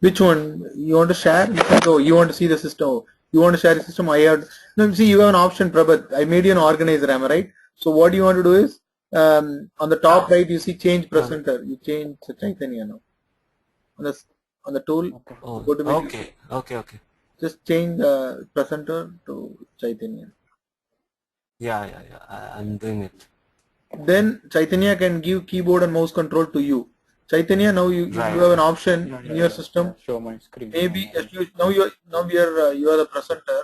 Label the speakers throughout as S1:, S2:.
S1: Which one you want to share? You can go. You want to see the system? You want to share the system? I have no. See, you have an option, Prabhat. I made you an organizer. Am I right? So what you want to do is on the top right you see change
S2: Uh,
S1: presenter. You change Chaitanya now. On the on the tool,
S3: Okay.
S2: oh,
S1: go to menu.
S2: okay, okay, okay.
S1: Just change presenter to Chaitanya.
S2: Yeah, yeah, yeah. I'm doing it.
S1: Then Chaitanya can give keyboard and mouse control to you. Chaitanya, now you
S2: Right.
S1: have an option
S3: Yeah,
S1: in
S3: yeah,
S1: your
S3: yeah, yeah.
S1: system.
S3: Show my screen. Yeah,
S1: Maybe
S3: yeah,
S1: if you now you are the presenter.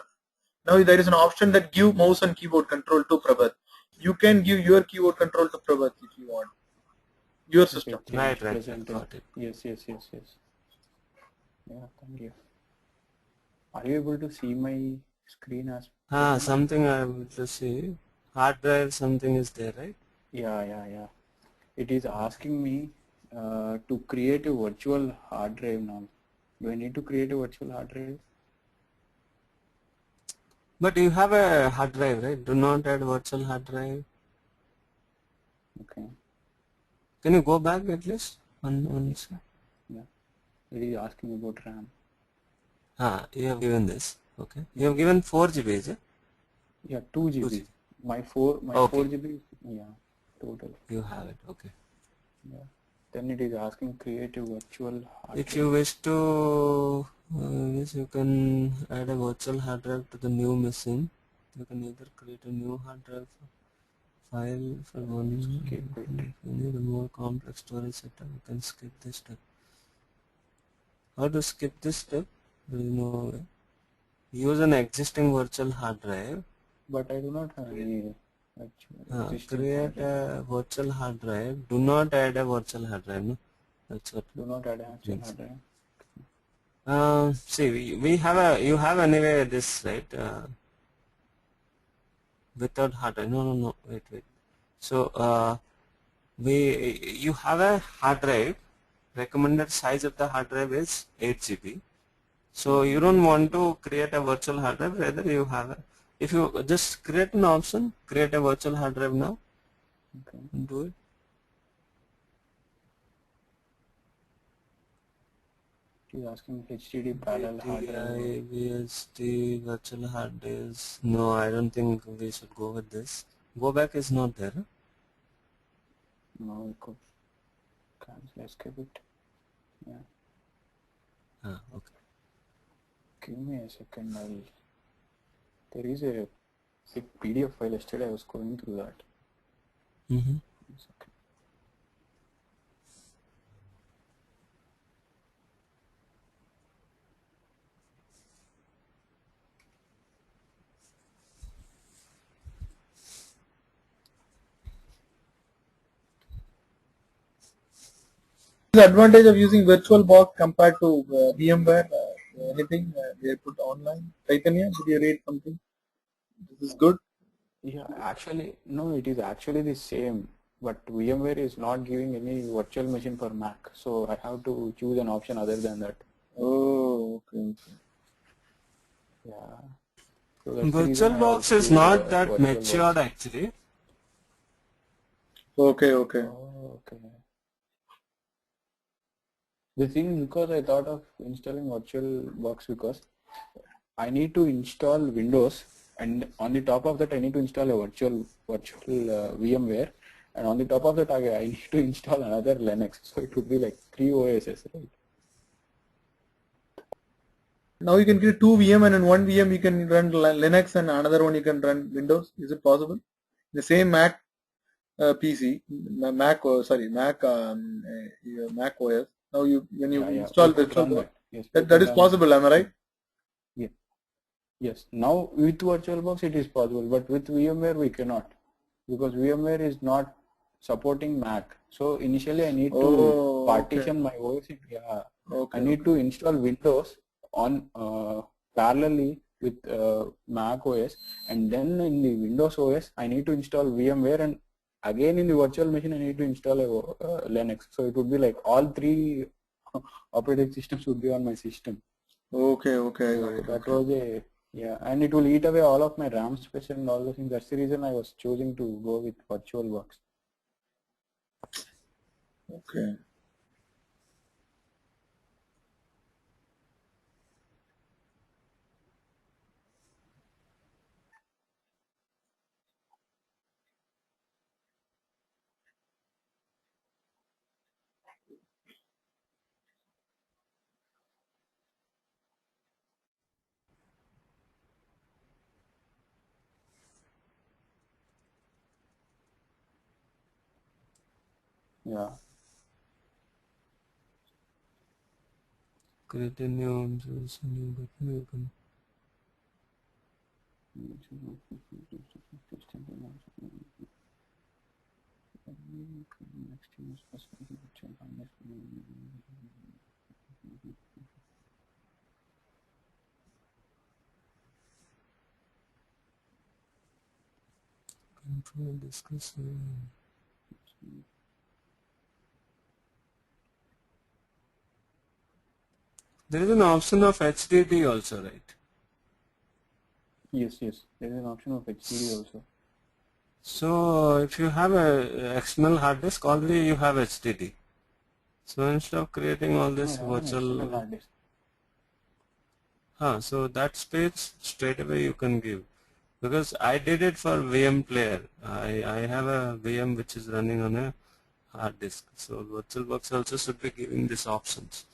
S1: Now there is an option that give mouse and keyboard control to Prabhat. You can give your keyboard control to Prabhat if you want. Your
S3: yeah. Okay,
S1: system.
S2: Right,
S3: change
S2: right, right.
S3: presenter.
S2: Got it.
S3: Yes, yes, yes, yes. Yeah, thank you. Are you able to see my screen as presenter?
S2: Something I will just see. Hard drive, something is there, right?
S3: Yeah, yeah, yeah. It is asking me to create a virtual hard drive now. Do I need to create a virtual hard drive?
S2: But you have a hard drive, right? Do not add virtual hard drive.
S3: Okay.
S2: Can you go back at least? One sec.
S3: Yeah. It is asking about RAM.
S2: You have given this. Okay. You
S3: Yeah.
S2: have given 4 GB, is it?
S3: Yeah, 2
S2: 2
S3: GB.
S2: GB.
S3: My 4
S2: Okay.
S3: GB. Yeah, total.
S2: You have it. Okay.
S3: Yeah. Then it is asking create a virtual hard
S2: If you
S3: drive.
S2: wish to, yes, you can add a virtual hard drive to the new machine. You can either create a new hard drive file for one.
S3: Skip it.
S2: If you need a more complex storage setup, you can skip this step. How to skip this step? There is no way. Use an existing virtual hard drive.
S3: But I do not have any actual existing hard
S2: Create
S3: drive.
S2: a virtual hard drive. Do not add a virtual hard drive. No, that's what
S3: Do not add an
S2: it
S3: actual
S2: means.
S3: hard drive.
S2: See, we have a, you have anyway this, right? Without hard drive. No. Wait. So, you have a hard drive. Recommended size of the hard drive is 8 GB. So you don't want to create a virtual hard drive. Rather, you have a, if you just create an option, create a virtual hard drive now.
S3: Okay.
S2: Do it.
S3: It is asking HDD parallel hard drive.
S2: VST virtual hard disk. No, I don't think we should go with this. Go back is not there. Huh?
S3: No, we could cancel, escape it. Yeah.
S2: Okay.
S3: Give me a second. There is a big PDF file yesterday. I was going through that.
S2: Mm-hmm.
S3: Okay.
S1: The advantage of using VirtualBox compared to VMware. Anything they put online? Chaitanya, did you read something? This is good.
S3: Yeah, actually, no, it is actually the same, but VMware is not giving any virtual machine for Mac, so I have to choose an option other than that.
S1: Oh, okay.
S3: Yeah, so that's the reason I have
S2: VirtualBox is
S3: choose
S2: not that
S3: VirtualBox.
S2: matured actually.
S1: Okay.
S3: Oh, okay. The thing is, because I thought of installing VirtualBox because I need to install Windows, and on the top of that I need to install a virtual VMware, and on the top of that I need to install another Linux. So it would be like 3 OSs, right?
S1: Now you can create two VM and in one VM you can run Linux and another one you can run Windows. Is it possible? The same Mac PC, Mac Mac OS. Now when you
S3: Yeah,
S1: install
S3: we could run
S1: VirtualBox,
S3: that. Yes, we
S1: that
S3: could
S1: is
S3: run that.
S1: possible. Am I right?
S3: Yeah. Yes. Now with VirtualBox it is possible, but with VMware we cannot, because VMware is not supporting Mac. So initially I need to partition my OS. Yeah. I need to install Windows on parallelly with Mac OS, and then in the Windows OS I need to install VMware, and again in the virtual machine I need to install a Linux. So it would be like all three operating systems would be on my system.
S1: Okay.
S3: So that was a, yeah, and it will eat away all of my RAM space and all those things. That's the reason I was choosing to go with VirtualBox.
S1: Okay.
S3: Yeah.
S2: Create a new button. You can. Control discuss. There is an option of HDD also, right?
S3: Yes, yes. There is an option of HDD also.
S2: So if you have a external hard disk, already you have HDD. So instead of creating all this
S3: I have an external
S2: virtual,
S3: hard disk.
S2: so that space straight away you can give. Because I did it for VM player. I have a VM which is running on a hard disk. So VirtualBox also should be giving these options.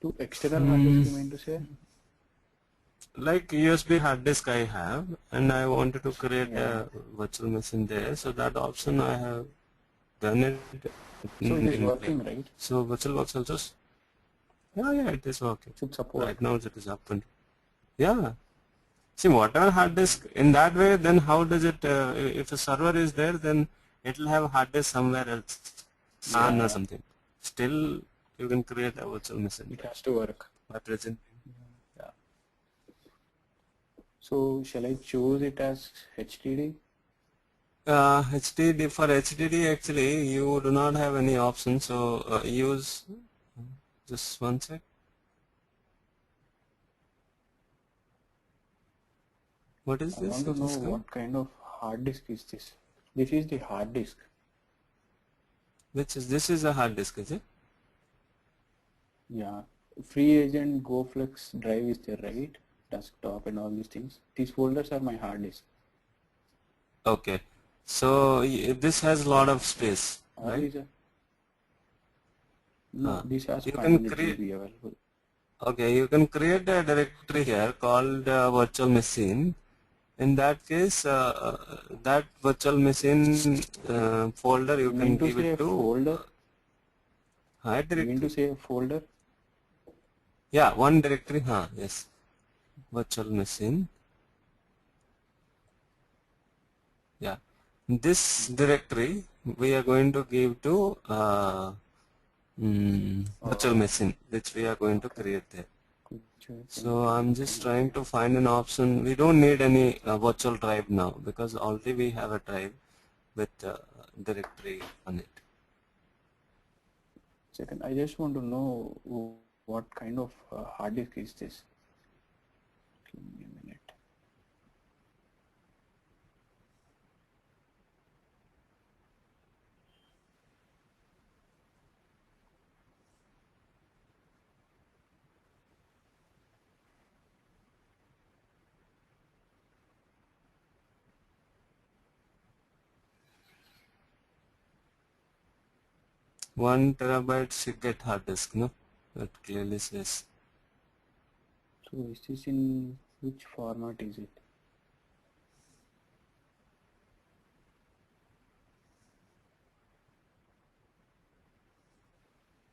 S3: To external hard disk, you mean to say?
S2: Like USB hard disk I have, and I wanted to create a virtual machine there. So that option I have done it.
S3: So it is
S2: in
S3: working,
S2: play.
S3: right?
S2: So VirtualBox also, yeah, it is working.
S3: Should support.
S2: Right now it is up and yeah. See, whatever hard disk in that way, then how does it? If a server is there, then it will have hard disk somewhere else, SAN or something. Still, you can create a virtual machine
S3: It has to work.
S2: by presenting.
S3: Yeah. So shall I choose it as HDD?
S2: HDD, for HDD actually you do not have any option, so use just one sec. What is
S3: I
S2: this?
S3: want to
S2: It
S3: know
S2: is called?
S3: what kind of hard disk is this. This is the hard disk.
S2: Which is this is a hard disk, is it?
S3: Yeah. Free agent GoFlex drive is there, right? Desktop and all these things. These folders are my hard disk.
S2: Okay, so this has a lot of space,
S3: All
S2: right?
S3: these are. No, this has
S2: You can
S3: 500
S2: create.
S3: GB available.
S2: Okay, you can create a directory here called virtual machine. In that case, that virtual machine folder you can give it to
S3: folder?
S2: hide
S3: You mean to
S2: directory.
S3: say a folder?
S2: Yeah, one directory. Yes, virtual machine. Yeah, this directory we are going to give to virtual machine, which we are going to create there. So I'm just trying to find an option. We don't need any virtual drive now because already we have a drive with directory on it.
S3: Second, I just want to know what kind of hard disk is this. Give me a minute.
S2: One terabyte Seagate hard disk, no? That clearly says.
S3: So is this in which format is it?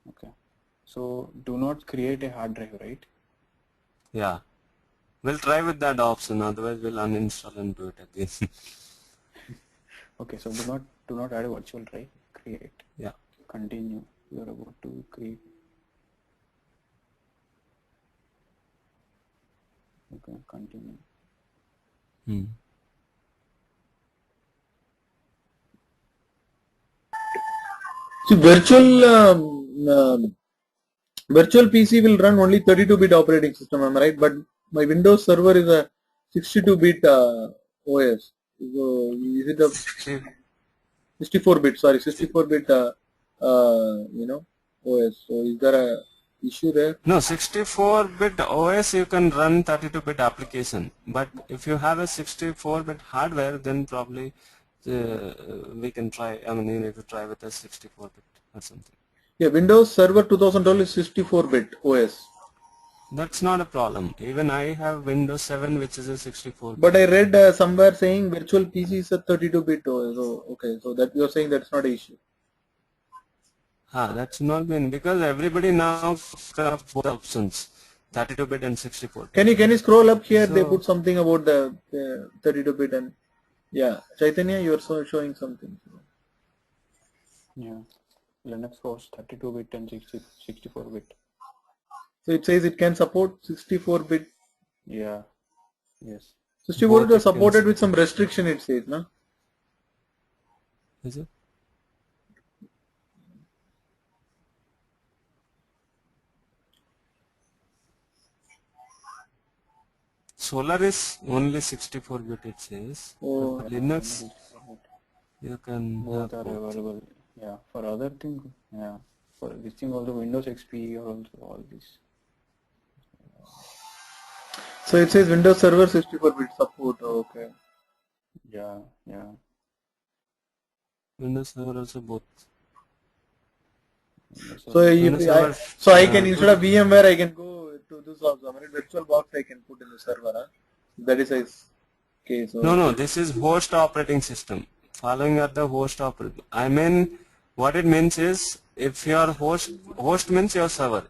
S3: Okay. So do not create a hard drive, right?
S2: Yeah. We'll try with that option, otherwise we'll uninstall and do it again.
S3: Okay, so do not add a virtual drive. Create.
S2: Yeah.
S3: Continue. You are about to create. Okay, continue.
S1: See, virtual PC will run only 32-bit operating system, am I right? But my Windows server is a 62-bit OS. So is it a 64-bit? Sorry, 64-bit. OS. So is there a issue there?
S2: No, 64-bit OS you can run 32-bit application, but if you have a 64-bit hardware, then probably we can try. I mean, you need to try with a 64-bit or something.
S1: Yeah, Windows Server 2012 is 64-bit OS.
S2: That's not a problem. Even I have Windows 7, which is a 64-bit.
S1: But I read somewhere saying virtual PC is a 32-bit OS. So okay, so that you're saying that's not an issue.
S2: That should not be in, because everybody now have both options, 32-bit and 64-bit.
S1: Can you scroll up here? They
S2: So-
S1: put something about the 32-bit and yeah, Chaitanya, you are showing something.
S3: Yeah, Linux hosts 32-bit and 64-bit.
S1: So it says it can support 64-bit.
S3: Yeah, yes.
S1: 64-bit
S2: Both
S1: was
S2: it can
S1: supported with some
S2: support.
S1: restriction, it says, no?
S2: Is it? Solar is only 64-bit, it says.
S1: Oh.
S2: But Linux, you can
S3: Both
S2: have
S3: are
S2: both.
S3: available. Yeah, for other things, yeah. For this thing also, Windows XP or also all this.
S1: So it says Windows Server 64-bit support. Okay.
S3: Yeah, yeah.
S2: Windows Server also both.
S3: Windows
S1: So
S3: Server.
S1: if
S2: Windows
S1: I,
S2: Server,
S1: so I can instead
S2: good.
S1: of VMware, I can go to this also. I mean, VirtualBox I can put in the server. Huh? That is a case.
S2: No,
S1: Okay.
S2: this is host operating system. Following are the host operating. I mean, what it means is, if your host means your server.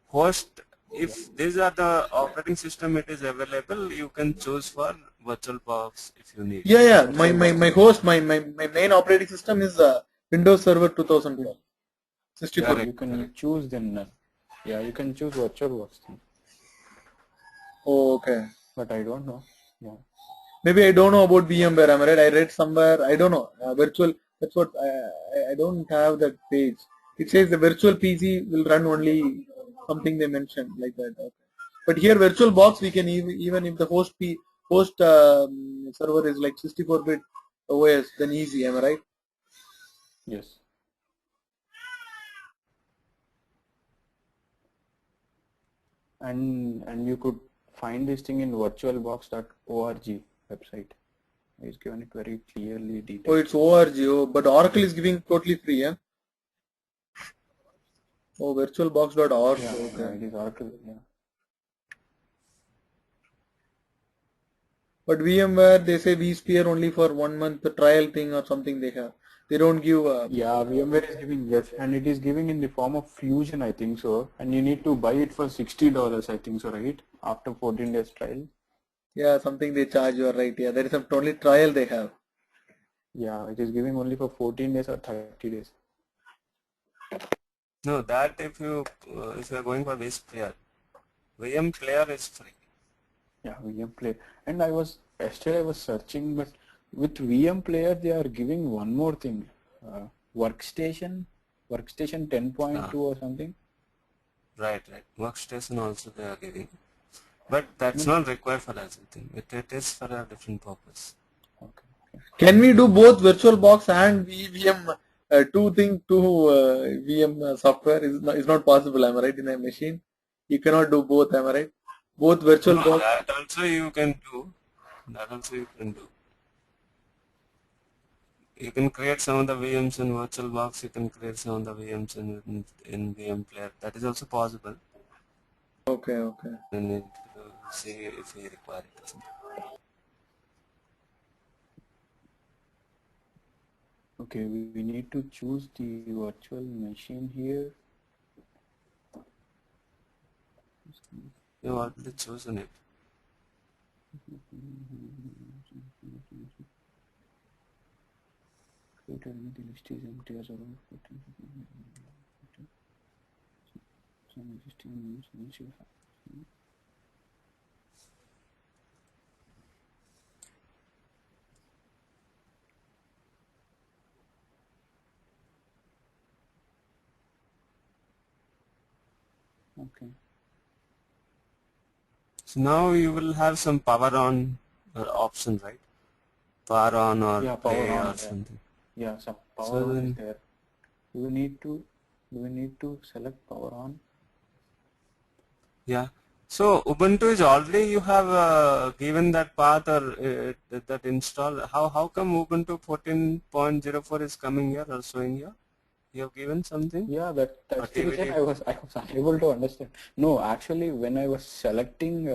S2: Host, if these are the operating system it is available, you can choose for VirtualBox if you need.
S1: Yeah. My host, my main operating system is Windows Server 2012. 64.
S3: Yeah,
S2: Correct,
S3: you can
S2: correct.
S3: choose then. Yeah, you can choose VirtualBox thing.
S1: Oh, okay.
S3: But I don't know. Yeah.
S1: Maybe I don't know about VMware. Am I right? I read somewhere. I don't know. Virtual. That's what I don't have that page. It says the virtual PC will run only something they mentioned like that. Okay. But here VirtualBox we can even if the host server is like 64-bit OS, then easy. Am I right?
S3: Yes. And you could find this thing in virtualbox.org website. It's given it very clearly
S1: Oh,
S3: detailed.
S1: it's ORG. Oh, but Oracle is giving totally free. Yeah. Oh, virtualbox.org.
S3: Yeah, yeah,
S1: Okay.
S3: it is Oracle. Yeah.
S1: But VMware, they say vSphere only for 1 month, the trial thing or something they have. They don't give.
S3: Yeah, VMware is giving, yes, and it is giving in the form of Fusion, I think so. And you need to buy it for $60, I think so, right? After 14 days trial.
S1: Yeah, something they charge. You are right. Yeah, there is some only trial they have.
S3: Yeah, it is giving only for 14 days or 30 days.
S2: No, that if you are going for vSphere, VM Player is free.
S3: Yeah, VM Player. And yesterday I was searching, but with VM Player they are giving one more thing, workstation 10.2 or something.
S2: Right. Workstation also they are giving. But that's not required for us, I think. It is for a different purpose.
S3: Okay.
S1: Can we do both VirtualBox and VM VM software? Is not possible. Am I right? In a machine, you cannot do both. Am I right? Both VirtualBox.
S2: That also you can do. You can create some of the VMs in VirtualBox. You can create some of the VMs in VM Player. That is also possible.
S1: Okay.
S2: We need to see if we require it.
S3: Okay, we need to choose the virtual machine here.
S2: You've already chosen it.
S3: Tell me the list is empty as around 14. Some existing names initial. Okay.
S2: So now you will have some power on option, right? Power on or
S3: Yeah, power
S2: play
S3: on,
S2: or
S3: yeah.
S2: something.
S3: Yeah, some power
S2: So
S3: on
S2: then-
S3: is there. Do we need to select power on?
S2: Yeah. So Ubuntu is already you have given that path or that install. How come Ubuntu 14.04 is coming here or showing here? You have given something?
S3: Yeah, that's the reason
S2: activity.
S3: I was unable to understand. No, actually, when I was selecting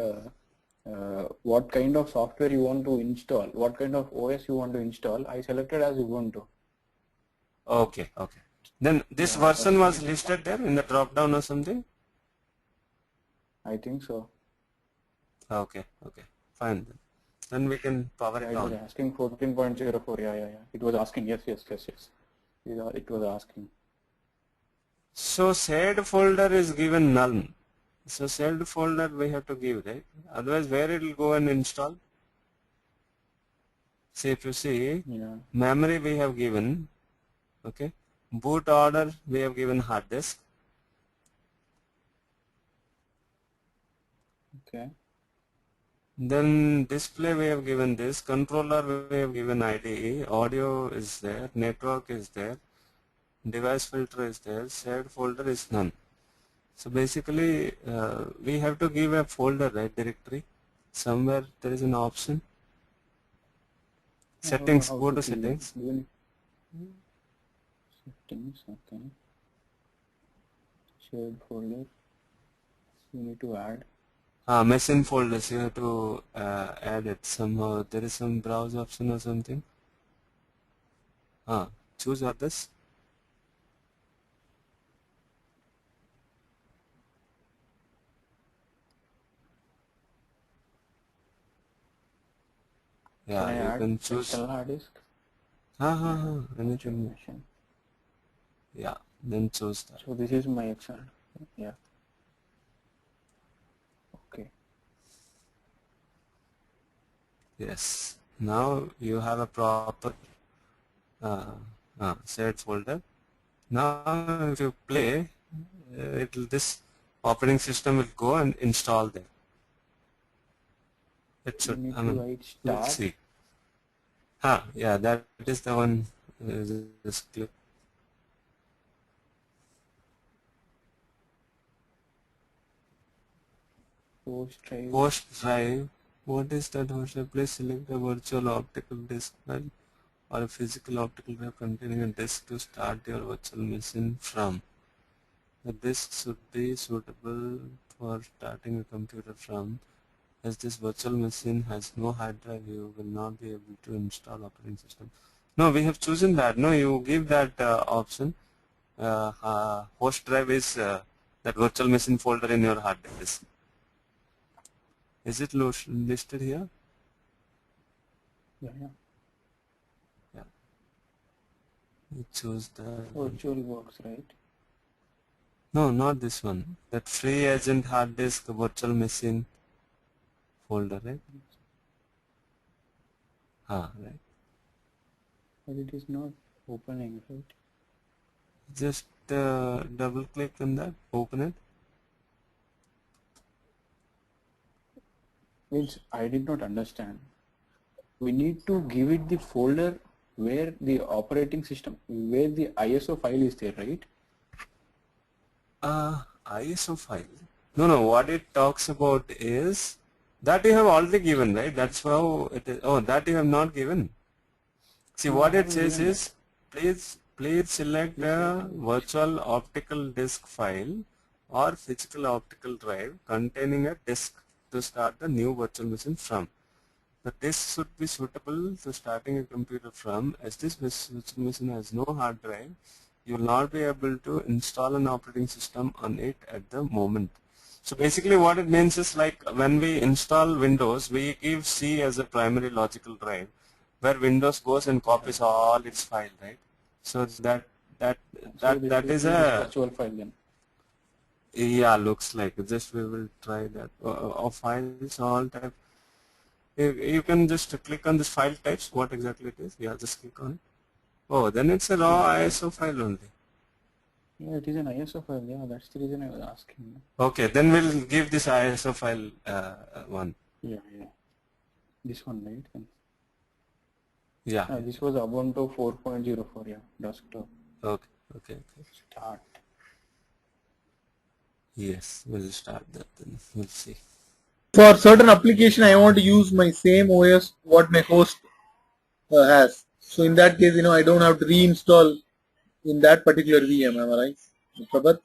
S3: what kind of software you want to install, what kind of OS you want to install, I selected as Ubuntu.
S2: Okay. Then this
S3: Yeah,
S2: version was listed there in the drop down or something?
S3: I think so.
S2: Okay, okay, fine. Then we can power
S3: Yeah,
S2: it
S3: it was
S2: on.
S3: asking 14.04. Yeah. It was asking. Yes. Yeah, it was asking.
S2: So shared folder is given null. So shared folder we have to give, right? Otherwise where it will go and install? See, if you see,
S3: Yeah.
S2: memory we have given, okay, boot order we have given hard disk,
S3: Okay.
S2: then display we have given this, controller we have given IDE, audio is there, network is there, device filter is there, shared folder is none. So basically we have to give a folder, right, directory. Somewhere there is an option.
S3: I don't know
S2: Settings,
S3: how
S2: go
S3: to
S2: to
S3: see that.
S2: settings.
S3: Settings. Okay. Shared folder. You need to add.
S2: Machine folders, you have to add it somehow. There is some browse option or something. Choose others.
S3: Can
S2: Yeah,
S3: I
S2: you
S3: add
S2: can choose.
S3: external hard disk?
S2: Anything.
S3: Machine.
S2: Yeah, then choose that.
S3: So this is my external. Yeah. Okay.
S2: Yes. Now you have a proper shared folder. Now if you play, this operating system will go and install there. It
S3: You
S2: should.
S3: need
S2: I
S3: to
S2: mean,
S3: write
S2: we'll
S3: start.
S2: see. Yeah, that is the one. Just click.
S3: Host drive.
S2: Host drive. What is that host drive? Please select a virtual optical disk file or a physical optical drive containing a disk to start your virtual machine from. The disk should be suitable for starting a computer from. As this virtual machine has no hard drive, you will not be able to install operating system. No, we have chosen that. No, you give that option. Host drive is that virtual machine folder in your hard disk. Is it listed here?
S3: Yeah.
S2: Yeah. You choose the.
S3: Virtual works, right?
S2: No, not this one. That free agent hard disk virtual machine folder, right? Right.
S3: But it is not opening, right?
S2: Just double click on that, open it.
S3: Means I did not understand. We need to give it the folder where the operating system, where the ISO file is there, right?
S2: ISO file. No, what it talks about is that you have already given, right? That's how it is. Oh, that you have not given. See,
S3: No,
S2: what
S3: I
S2: it
S3: haven't
S2: says
S3: given
S2: is, please select a virtual optical disk file or physical optical drive containing a disk to start the new virtual machine from. The disk should be suitable to starting a computer from. As this virtual machine has no hard drive, you will not be able to install an operating system on it at the moment. So basically what it means is, like when we install Windows, we give C as a primary logical drive, where Windows goes and copies all its file, right? So that
S3: So
S2: that is
S3: this
S2: a,
S3: virtual file then.
S2: yeah, looks like just we will try that. Files all type. You can just click on this file types. What exactly it is? Yeah, just click on it. Oh, then it's a raw ISO file only.
S3: Yeah, it is an ISO file. Yeah, that's the reason I was asking.
S2: Okay, then we'll give this ISO file one.
S3: Yeah. This one, right?
S2: Yeah.
S3: This was Ubuntu 4.04. Yeah, desktop.
S2: Okay.
S3: Start.
S2: Yes, we'll start that then. We'll see.
S1: For certain application, I want to use my same OS what my host has. So in that case, I don't have to reinstall in that particular VM. Am I right, Prabhat?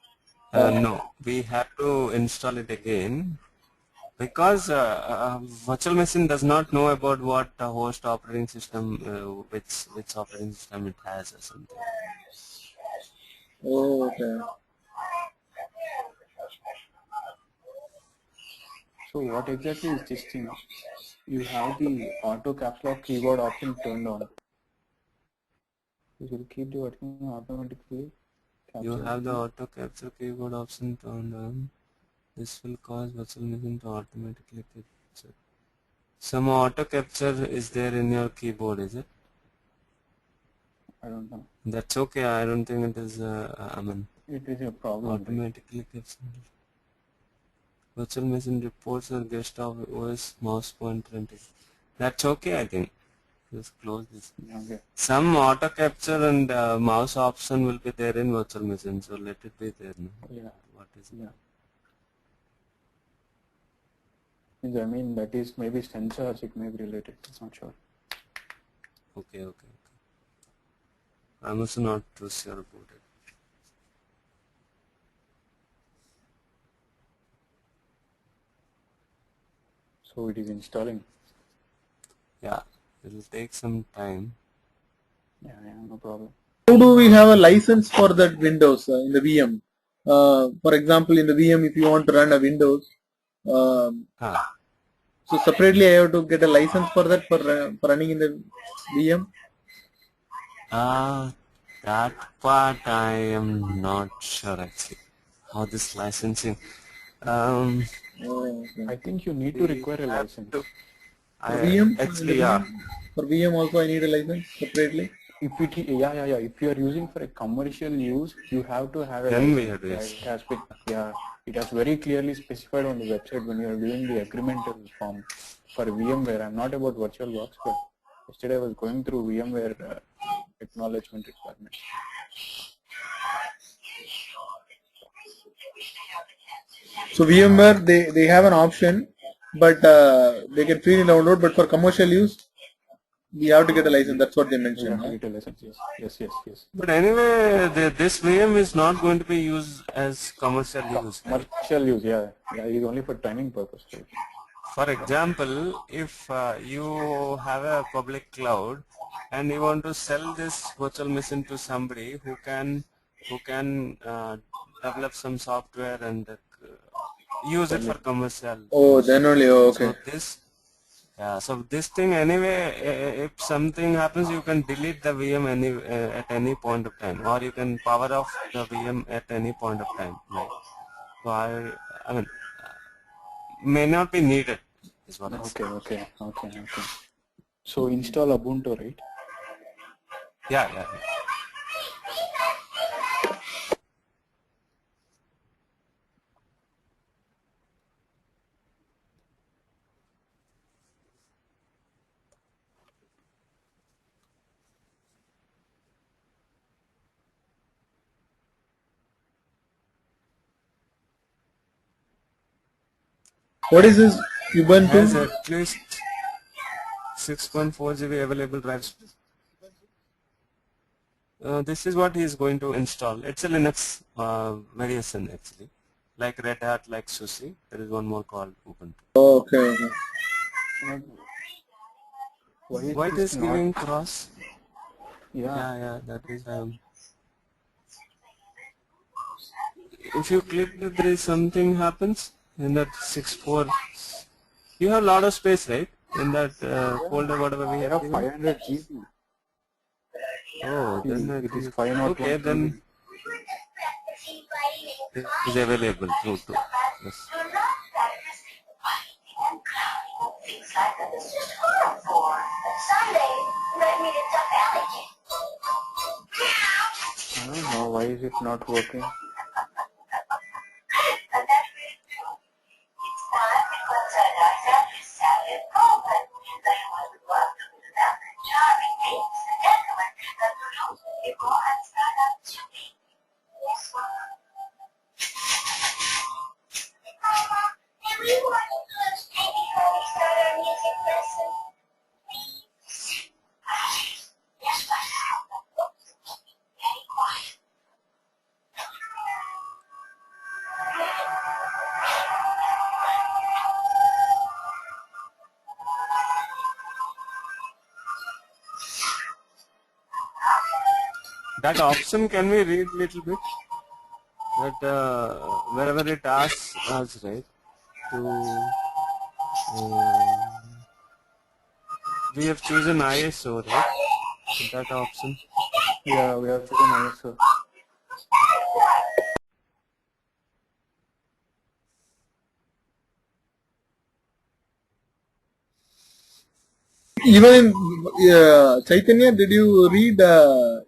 S2: No, we have to install it again because virtual machine does not know about what host operating system, which operating system it has or something.
S1: Oh, okay.
S3: So what exactly is this thing? You have the auto caps lock keyboard option turned on. It will keep the working automatically.
S2: You
S3: Capture.
S2: have the auto capture keyboard option turned on. This will cause virtual machine to automatically capture. Some auto capture is there in your keyboard, is it?
S3: I don't know.
S2: That's okay. I don't think it is. I mean,
S3: It is a problem. Right?
S2: automatically capture. Virtual machine reports or guest of OS mouse pointer and text. That's okay, I think. Just close this.
S3: Okay.
S2: Some auto capture and mouse option will be there in virtual machine, so let it be there. No?
S3: Yeah.
S2: What is it?
S3: Yeah. I mean, that is maybe sensors, it may be related. I'm not sure.
S2: Okay. I'm also not too sure about it.
S3: So it is installing.
S2: Yeah, it will take some time.
S3: Yeah, no problem.
S1: How do we have a license for that Windows in the VM? For example, in the VM, if you want to run a Windows, so separately I have to get a license for that for running in the VM.
S2: That part I am not sure actually. How this licensing.
S1: Oh, okay.
S3: I think you need to require a license.
S1: For VM, in the
S2: Actually, yeah.
S1: VM, for VM also I need a license separately.
S3: If it, yeah. If you are using for a commercial use, you have to have a
S2: Then we
S3: license.
S2: have
S3: Yeah,
S2: this.
S3: it has been, it has very clearly specified on the website when you are doing the agreement form for VMware. I'm not about VirtualBox, but yesterday I was going through VMware acknowledgement requirements.
S1: So VMware they have an option, but they can freely download. But for commercial use, we have to get a license. That's what they
S3: You
S1: mentioned.
S3: have to
S1: Huh?
S3: get a license. Yes.
S2: But anyway, this VM is not going to be used as commercial use. Right?
S3: Commercial use, yeah. It is only for training purpose. Right?
S2: For example, if you have a public cloud and you want to sell this virtual machine to somebody who can develop some software and use it for commercial
S1: Oh,
S2: use.
S1: then only. Oh, okay.
S2: So this thing anyway, if something happens, you can delete the VM at any point of time, or you can power off the VM at any point of time. Right? So I mean, may not be needed, is what I say.
S3: Okay. So install Ubuntu, right?
S2: Yeah.
S1: What is this
S2: It has
S1: Ubuntu?
S2: at least 6.4 GB available drive space. This is what he is going to install. It's a Linux variation actually, like Red Hat, like SUSE. There is one more called Ubuntu.
S1: Oh, okay.
S2: Why it is giving cross?
S3: Yeah.
S2: Yeah, that is. If you click that, there is something happens in that 6.4. You have a lot of space, right? In that folder, whatever we
S3: I
S2: have
S3: have
S2: given.
S3: 500 GB.
S2: Oh, then I
S3: It is
S2: think
S3: 501
S2: okay, then it is available. True. Yes.
S3: I don't know why is it not working.
S2: that option can we read little bit? That wherever it asks us, right, to we have chosen ISO, right? That option.
S3: Yeah, we have chosen ISO.
S1: Even in Chaitanya, did you read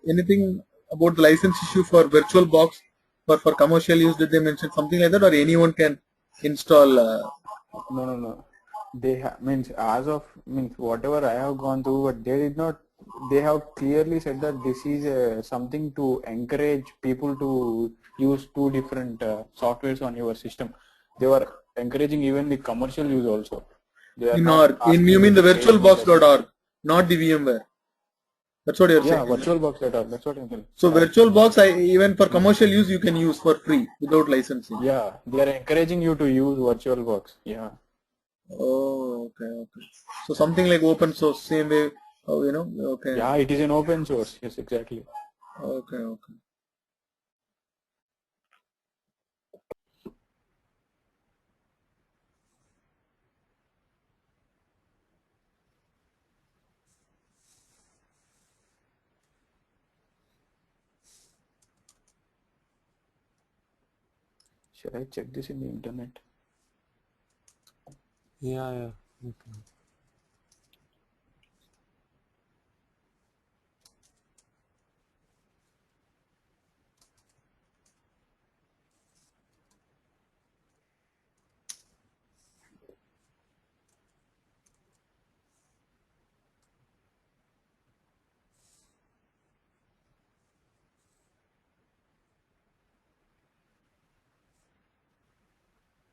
S1: anything about the license issue for VirtualBox or for commercial use? Did they mention something like that, or anyone can install?
S3: No. They means as of means whatever I have gone through, but they did not. They have clearly said that this is something to encourage people to use two different softwares on your system. They were encouraging even the commercial use also. They are
S1: In
S3: not
S1: org, in
S3: asking
S1: you
S3: you
S1: mean the
S3: to pay any license.
S1: virtualbox.org, not the VMware. That's what you're
S3: Yeah,
S1: saying. Isn't it?
S3: VirtualBox.org. That's what I'm saying.
S1: So VirtualBox, even for commercial use, you can use for free without licensing.
S3: Yeah, they are encouraging you to use VirtualBox. Yeah.
S1: Oh, okay. So something like open source, same way. Oh, okay,
S3: Yeah, it is an open source. Yes, exactly.
S1: okay.
S3: Should I check this in the internet?
S2: Yeah. Okay.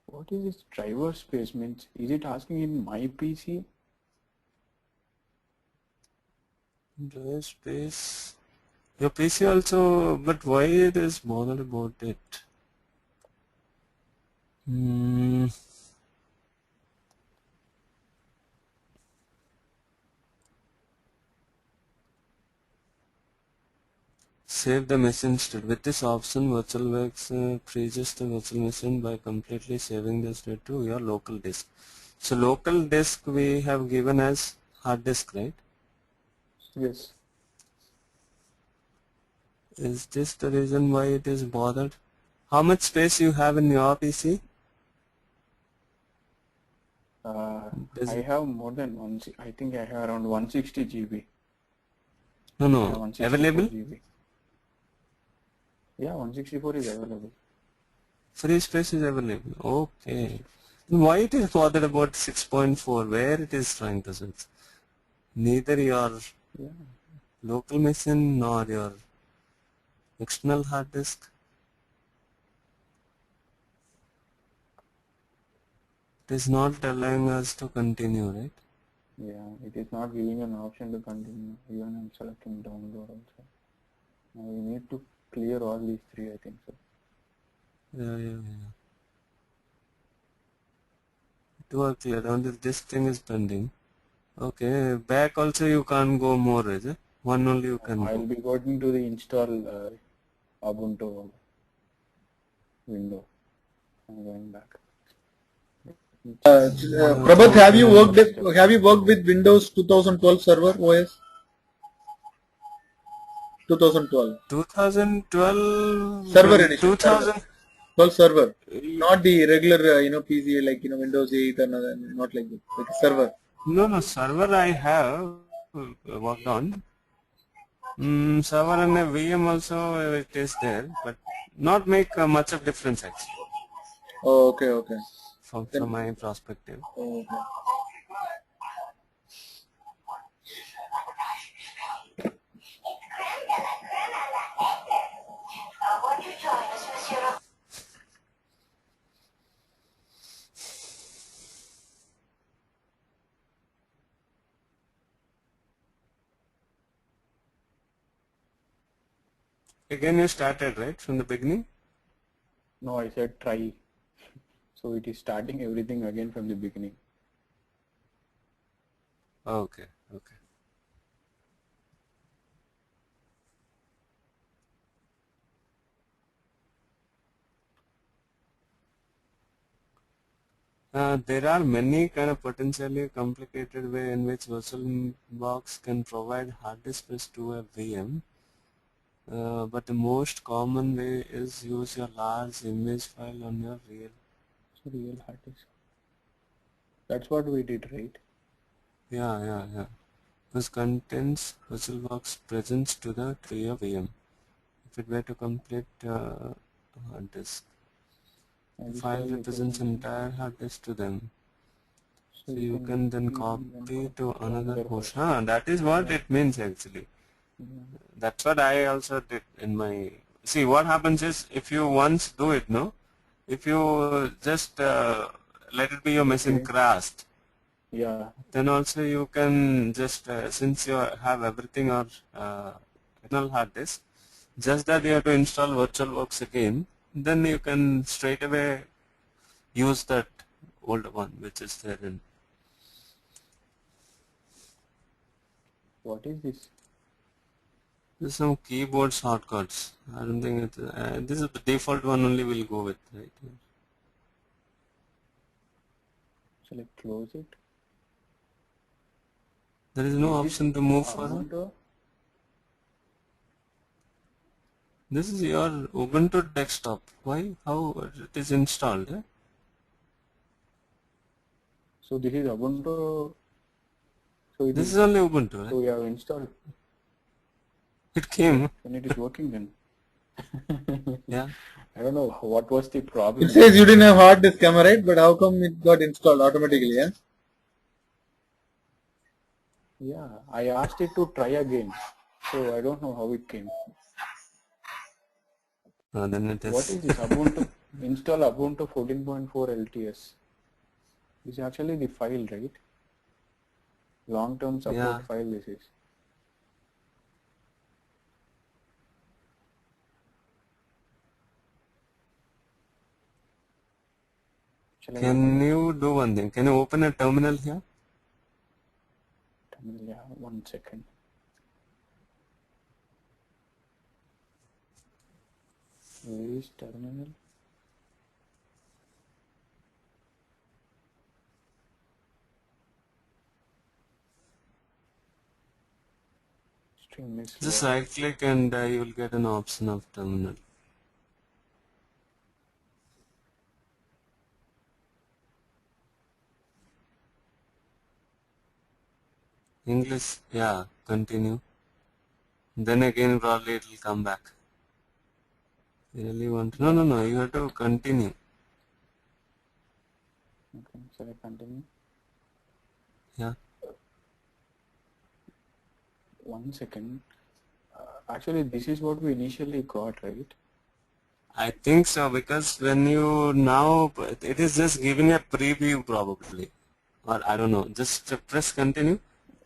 S3: What is this driver space means? Is it asking in my PC?
S2: Drive space. Your PC also, but why it is bothered about it? Hmm. Save the machine state. With this option, VirtualBox freezes the virtual machine by completely saving the state to your local disk. So local disk we have given as hard disk, right?
S3: Yes.
S2: Is this the reason why it is bothered? How much space you have in your PC?
S3: I have more than one. I think I have around 160 GB.
S2: No,
S3: Yeah, 164
S2: available?
S3: GB. Yeah, 164 is available.
S2: Free space is available. Okay. Why it is bothered about 6.4? Where it is trying to switch? Neither your
S3: Yeah.
S2: local machine nor your external hard disk. It is not allowing us to continue, right?
S3: Yeah, it is not giving an option to continue. Even I'm selecting download also. Now we need to clear all these three, I think so.
S2: Yeah. It was clear. Only this thing is pending. Okay, back also you can't go more, is it? One only you can
S3: I'll
S2: go.
S3: be going to the install Ubuntu window. I'm going back.
S1: Prabhat, have you
S3: Open
S1: worked with Windows 2012 Server OS? 2012
S2: 2012,
S1: Server edition.
S2: 2000.
S1: 12 server, not the regular PC like Windows 8 or not like that. Like a server.
S2: No, server I have worked on. Server and a VM also it is there, but not make much of difference actually
S1: Oh, okay.
S2: from my perspective.
S1: Okay.
S2: Again you started right from the beginning?
S3: No, I said try. So it is starting everything again from the beginning.
S2: Okay. There are many kind of potentially complicated way in which VirtualBox can provide hard disk space to a VM. But the most common way is use your large image file on your
S3: real hard disk. That's what we did, right?
S2: Yeah. This contains VirtualBox presence to your VM. If it were to complete hard disk, the file represents entire hard disk to them. So you can then copy to another host. That is what it means actually. That's what I also did in my. See, what happens is if you once do it, no, if you just let it be your machine crashed, then also you can just since you have everything on internal hard disk, just that you have to install VirtualBox again, then you can straight away use that old one which is there in.
S3: What is this?
S2: There's some keyboard shortcuts. I don't think it. This is the default one only. We'll go with, right?
S3: Shall I close it?
S2: There is no option to move forward. This is your Ubuntu desktop. Why? How it is installed? Eh?
S3: So this is Ubuntu. So
S2: this is only Ubuntu. Right?
S3: So we have installed.
S2: It came.
S3: And it is working then.
S2: Yeah.
S3: I don't know what was the problem.
S1: It says you didn't have hard disk, am I right? But how come it got installed automatically? Yeah.
S3: Yeah, I asked it to try again. So I don't know how it came.
S2: Then it is.
S3: What is this? Ubuntu install Ubuntu 14.4 LTS. This is actually the file, right? Long-term support file this is.
S2: Can you do one thing? Can you open a terminal here?
S3: Terminal, yeah, 1 second. Where is terminal? Stream is
S2: just right click and you will get an option of terminal. English, yeah, continue. Then again probably it will come back. You really want to, no, you have to continue.
S3: Okay, shall I continue?
S2: Yeah.
S3: 1 second. Actually, this is what we initially got, right?
S2: I think so, because when you now, it is just giving a preview probably. Or I don't know, just press continue.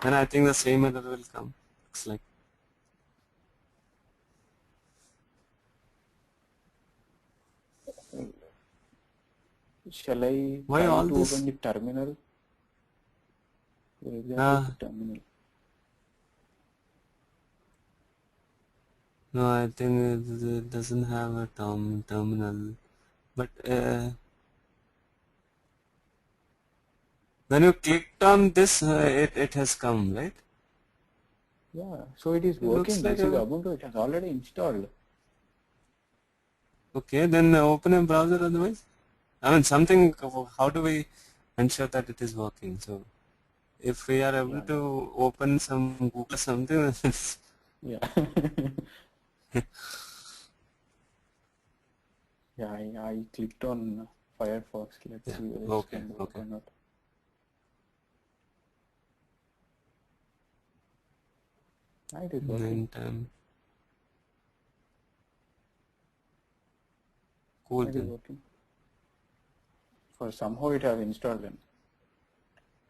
S2: Then I think the same error will come. Looks like.
S3: Shall I
S2: Why
S3: try
S2: all
S3: to
S2: this?
S3: open the terminal? Where exactly the terminal?
S2: No, I think it doesn't have a terminal. But when you clicked on this, it has come, right?
S3: Yeah, so it is working.
S2: Like
S3: this is Ubuntu, it has already installed.
S2: Okay, then open a browser otherwise. I mean something, how do we ensure that it is working? So if we are able to open some Google something,
S3: yeah. Yeah, I clicked on Firefox. Let's see whether it's going to work or not. It is working.
S2: Cool.
S3: It is working. For somehow it has installed them.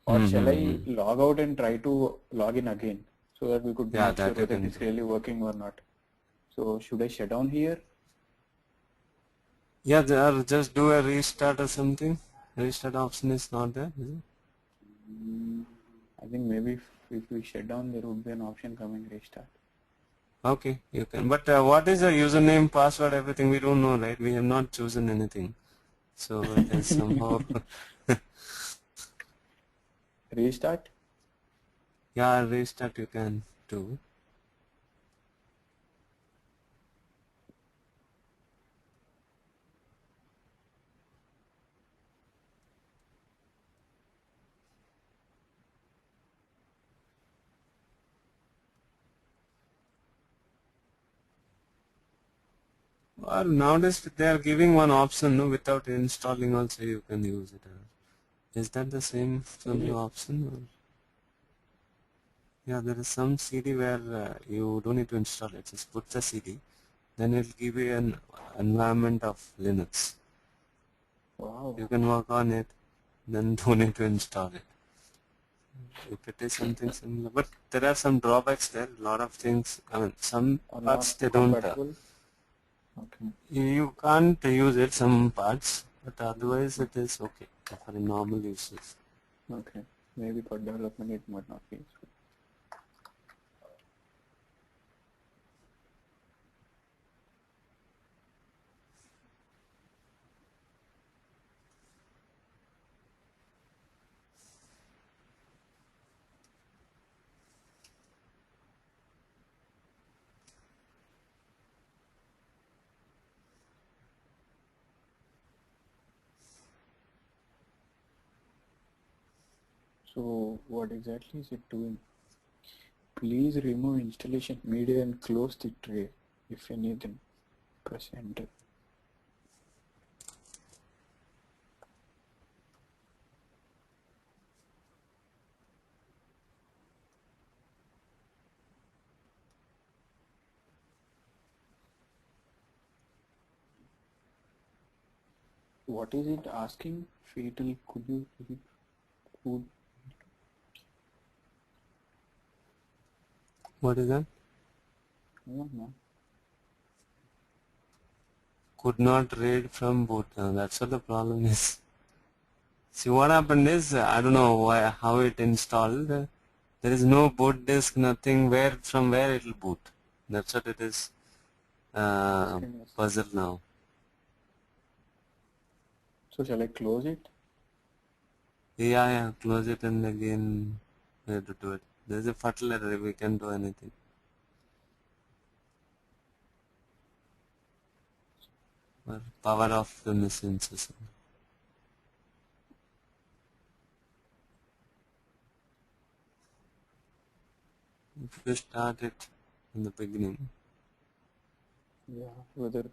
S3: Or shall I log out and try to log in again so that we could make sure whether it's really working or not? So should I shut down here?
S2: Yeah, or just do a restart or something. Restart option is not there, is it?
S3: I think maybe if we shut down, there would be an option coming restart.
S2: Okay, you can. But what is the username, password, everything? We don't know, right? We have not chosen anything. So it is somehow
S3: Restart?
S2: yeah, restart you can do. Well, nowadays they are giving one option, no, without installing also you can use it. Is that the same some option? Or? Yeah, there is some CD where you don't need to install it. Just put the CD, then it will give you an environment of Linux.
S3: Wow.
S2: You can work on it, then don't need to install it. If it is something similar, but there are some drawbacks there. A lot of things. I mean, some
S3: Are
S2: parts
S3: not
S2: they don't.
S3: compatible? Okay.
S2: You can't use it some parts, but otherwise it is okay for the normal uses.
S3: Okay. Maybe for development it might not be useful. So what exactly is it doing? Please remove installation media and close the tray. If anything, press enter. What is it asking? Fatal, could you repeat? Could,
S2: What is that?
S3: I don't know.
S2: Could not read from boot. That's what the problem is. See, what happened is I don't know why how it installed. There is no boot disk, nothing. Where from where it will boot? That's what it is.
S3: Asking us.
S2: Puzzle now.
S3: So shall I close it?
S2: Yeah. Close it and again we have to do it. There is a fatal error. We can do anything. Or power off the machine system. If you start it in the beginning.
S3: Yeah, whether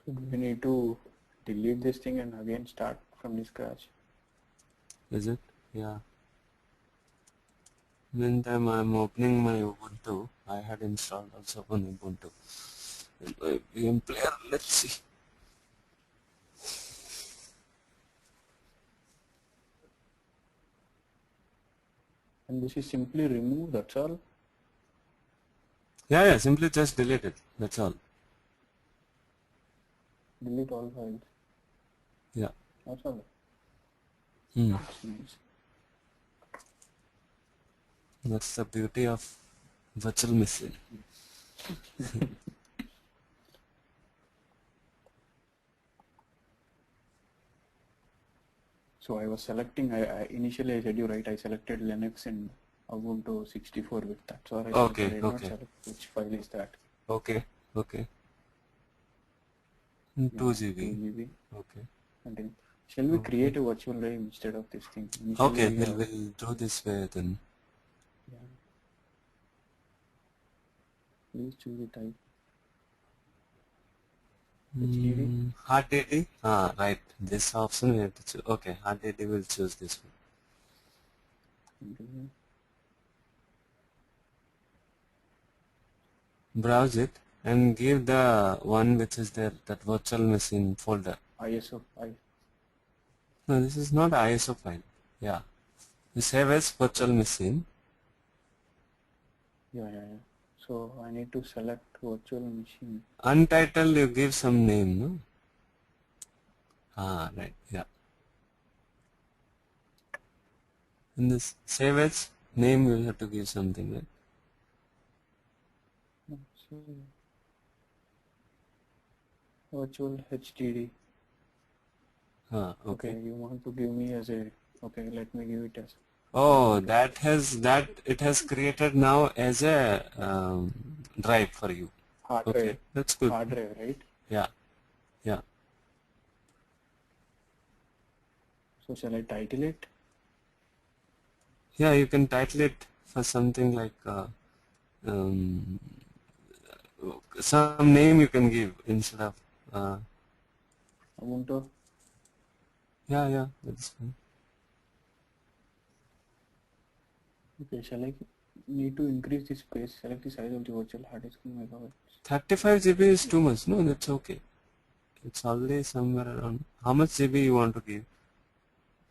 S3: so do we need to delete this thing and again start from the scratch?
S2: Is it? Yeah. Meantime, I'm opening my Ubuntu. I had installed also on Ubuntu. In my VM player, let's see.
S3: And this is simply remove, that's all.
S2: Yeah. Simply just delete it. That's all.
S3: Delete all files.
S2: Yeah.
S3: That's all.
S2: Hmm.
S3: That's nice.
S2: That's the beauty of virtual machine.
S3: So I was selecting, initially I said you right, I selected Linux and Ubuntu 64 with that. So I
S2: Okay.
S3: selected, I did not select which file is that.
S2: Okay. Okay. 2
S3: 2
S2: GB.
S3: GB.
S2: Okay.
S3: Continue. Shall we
S2: Okay.
S3: create a virtual drive instead of this thing? Initially
S2: Okay.
S3: we
S2: We'll
S3: have,
S2: do this way then.
S3: yeah. Please choose the type. HDD.
S2: Hard DD. Ah, right. This option we have to choose. Okay. Hard DD will choose this one.
S3: Continue.
S2: Browse it and give the one which is there, that virtual machine folder.
S3: ISO.
S2: No, this is not ISO file. Yeah. You save as virtual machine.
S3: Yeah. So I need to select virtual machine.
S2: Untitled, you give some name, no? Ah, right. Yeah. In this save as name, you will have to give something, right?
S3: So, virtual HDD.
S2: Ah,
S3: Okay,
S2: okay.
S3: you want to give me as a, okay, let me give it as
S2: Oh, it has created now as a drive for you.
S3: hard drive.
S2: Okay, that's good.
S3: Hard drive, right?
S2: Yeah, yeah.
S3: So shall I title it?
S2: Yeah, you can title it for something like um, some name you can give instead of
S3: Ubuntu.
S2: yeah, that's fine.
S3: Okay, shall I need to increase the space? Select the size of the virtual hard disk in megabytes.
S2: 35 GB is too much. No, that's okay. It's already somewhere around. How much GB you want to give?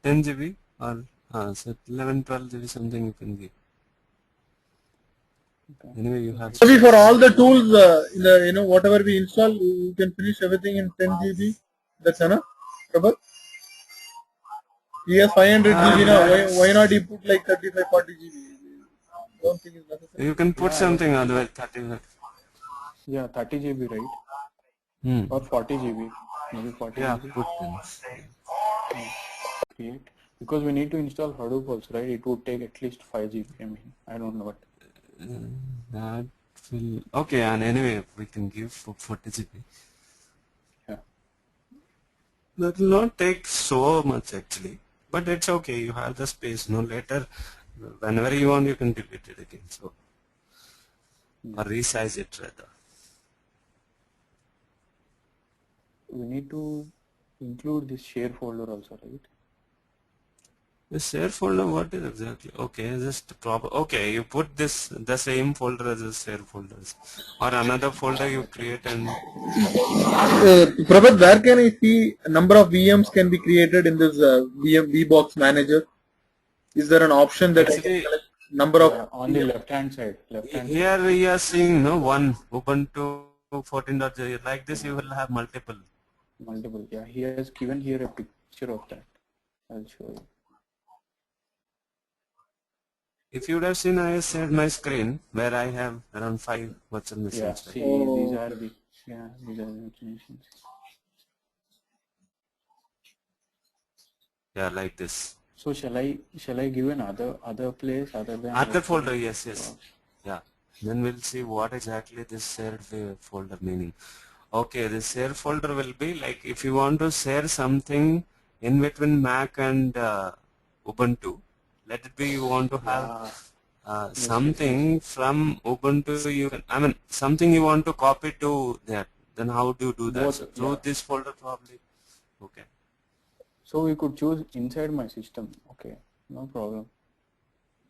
S2: 10 GB or so 11, 12 GB something you can give.
S3: Okay.
S2: Anyway, you have.
S1: Maybe for all the tools, in the whatever we install, you can finish everything in 10 GB. That's enough. Prabhat? He has 500 GB now. Why not he put like 35, 40 GB? Don't think it's necessary.
S2: You can put
S3: Yeah,
S2: something otherwise 30.
S3: Yeah, 30 GB, right?
S2: Hmm.
S3: Or 40 GB. Maybe 40
S2: Yeah,
S3: GB.
S2: put then.
S3: Create. Because we need to install Hadoop also, right? It would take at least 5 GB. I mean, I don't know what.
S2: That will okay. And anyway, we can give for 40 GB.
S3: Yeah.
S2: That will not take so much actually, but it's okay. You have the space. No, later, whenever you want, you can delete it again. So, or resize it rather.
S3: We need to include this share folder also, right?
S2: The share folder, what is exactly? Okay, just proper. Okay, you put this the same folder as the share folders, or another folder you create and.
S1: Prabhat, where can I see a number of VMs can be created in this VBox manager? Is there an option that I can
S2: Actually,
S1: select number of
S3: On the left hand side.
S2: here we are seeing no one Ubuntu 14.0. Like this, you will have multiple.
S3: Multiple. Yeah, he has given here a picture of that. I'll show you.
S2: If you would have seen, I shared my screen where I have around 5 virtual
S3: Yeah,
S2: machines.
S3: see, these are the machines.
S2: Yeah, like this.
S3: So shall I give an other place other than
S2: Other
S3: virtual
S2: folder, yes.
S3: box?
S2: Yeah. Then we'll see what exactly this shared folder meaning. Okay, this share folder will be like if you want to share something in between Mac and Ubuntu. Let it be you want to have something from Ubuntu. You can, I mean, something you want to copy to that. Then how do you do that?
S3: Both,
S2: So through
S3: yeah.
S2: this folder probably. Okay.
S3: So we could choose inside my system. Okay, no problem.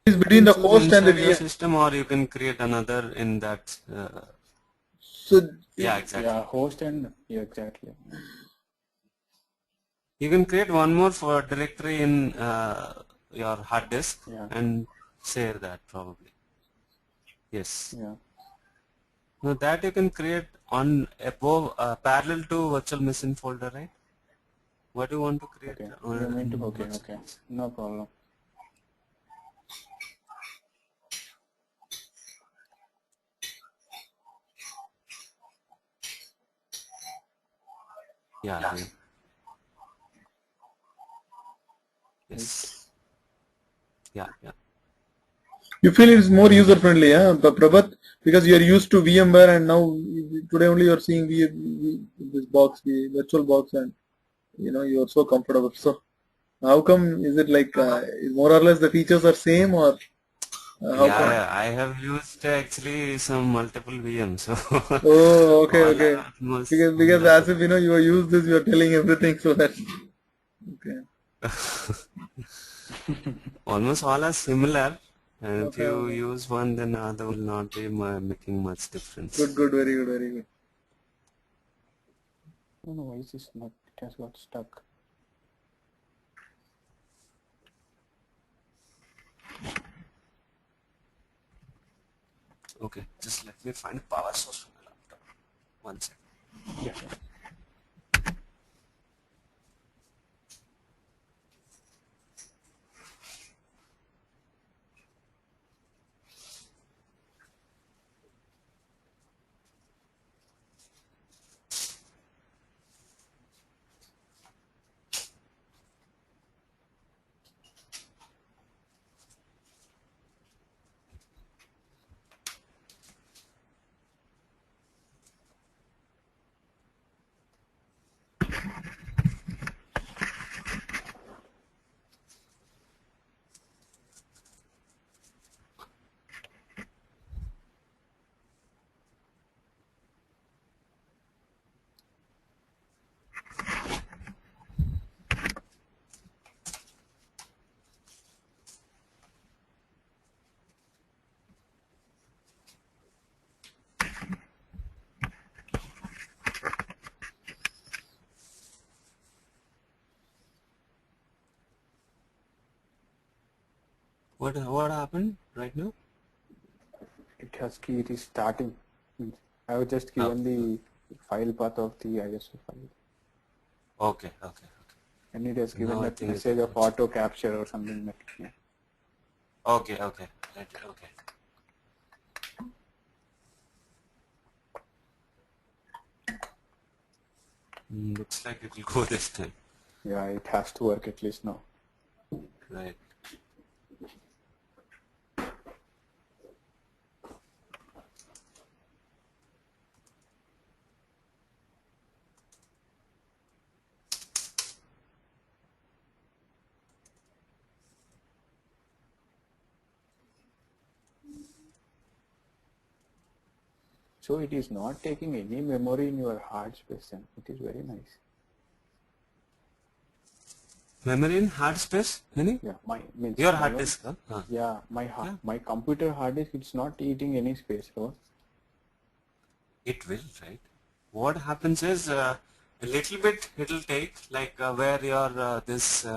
S1: is between the
S2: Choose
S1: host and the
S2: inside your
S1: VM.
S2: system, or you can create another in that.
S1: So
S2: Yeah, exactly.
S3: Yeah, host and yeah, exactly.
S2: You can create one more for directory in your hard disk and share that probably. Yes.
S3: Yeah.
S2: Now that you can create on above parallel to virtual machine folder, right? What do you want to create?
S3: Okay. You mean to, okay. No problem.
S2: Yeah. Yes. Yeah.
S1: you feel it's more user friendly, huh? But Prabhat, because you are used to VMware and now today only you are seeing this box, the virtual box, and you are so comfortable. So how come is it like more or less the features are same, or how
S2: Yeah,
S1: come?
S2: yeah, I have used actually some multiple VMs, so
S1: Oh, okay,
S2: all
S1: okay.
S2: are almost
S1: Because
S2: similar.
S1: as if you are used this, you are telling everything, so that's okay.
S2: Almost all are similar, and if
S1: Okay,
S2: you
S1: okay.
S2: use one, then the other will not be making much
S1: Good,
S2: difference.
S1: good, very good, very good.
S3: I don't know why is this not, it has got stuck.
S2: Okay, just let me find power source for my laptop. One second.
S3: Yeah.
S2: What happened right now?
S3: It is starting. I have just
S2: Oh,
S3: given the file path of the ISO file,
S2: okay, okay, okay.
S3: and it has given
S2: Now I
S3: that
S2: think it
S3: message of
S2: works.
S3: auto capture or something like yeah.
S2: Okay, okay, okay. Looks like it will go this time.
S3: Yeah, it has to work at least now.
S2: Right.
S3: So it is not taking any memory in your hard space, and it is very nice.
S2: Memory in hard space, meaning?
S3: Yeah, my means
S2: Your
S3: my
S2: hard
S3: one.
S2: disk, huh?
S3: Yeah,
S2: Yeah,
S3: my computer hard disk, it's not eating any space, so
S2: it will, right? What happens is a little bit it'll take, like where your this
S3: it's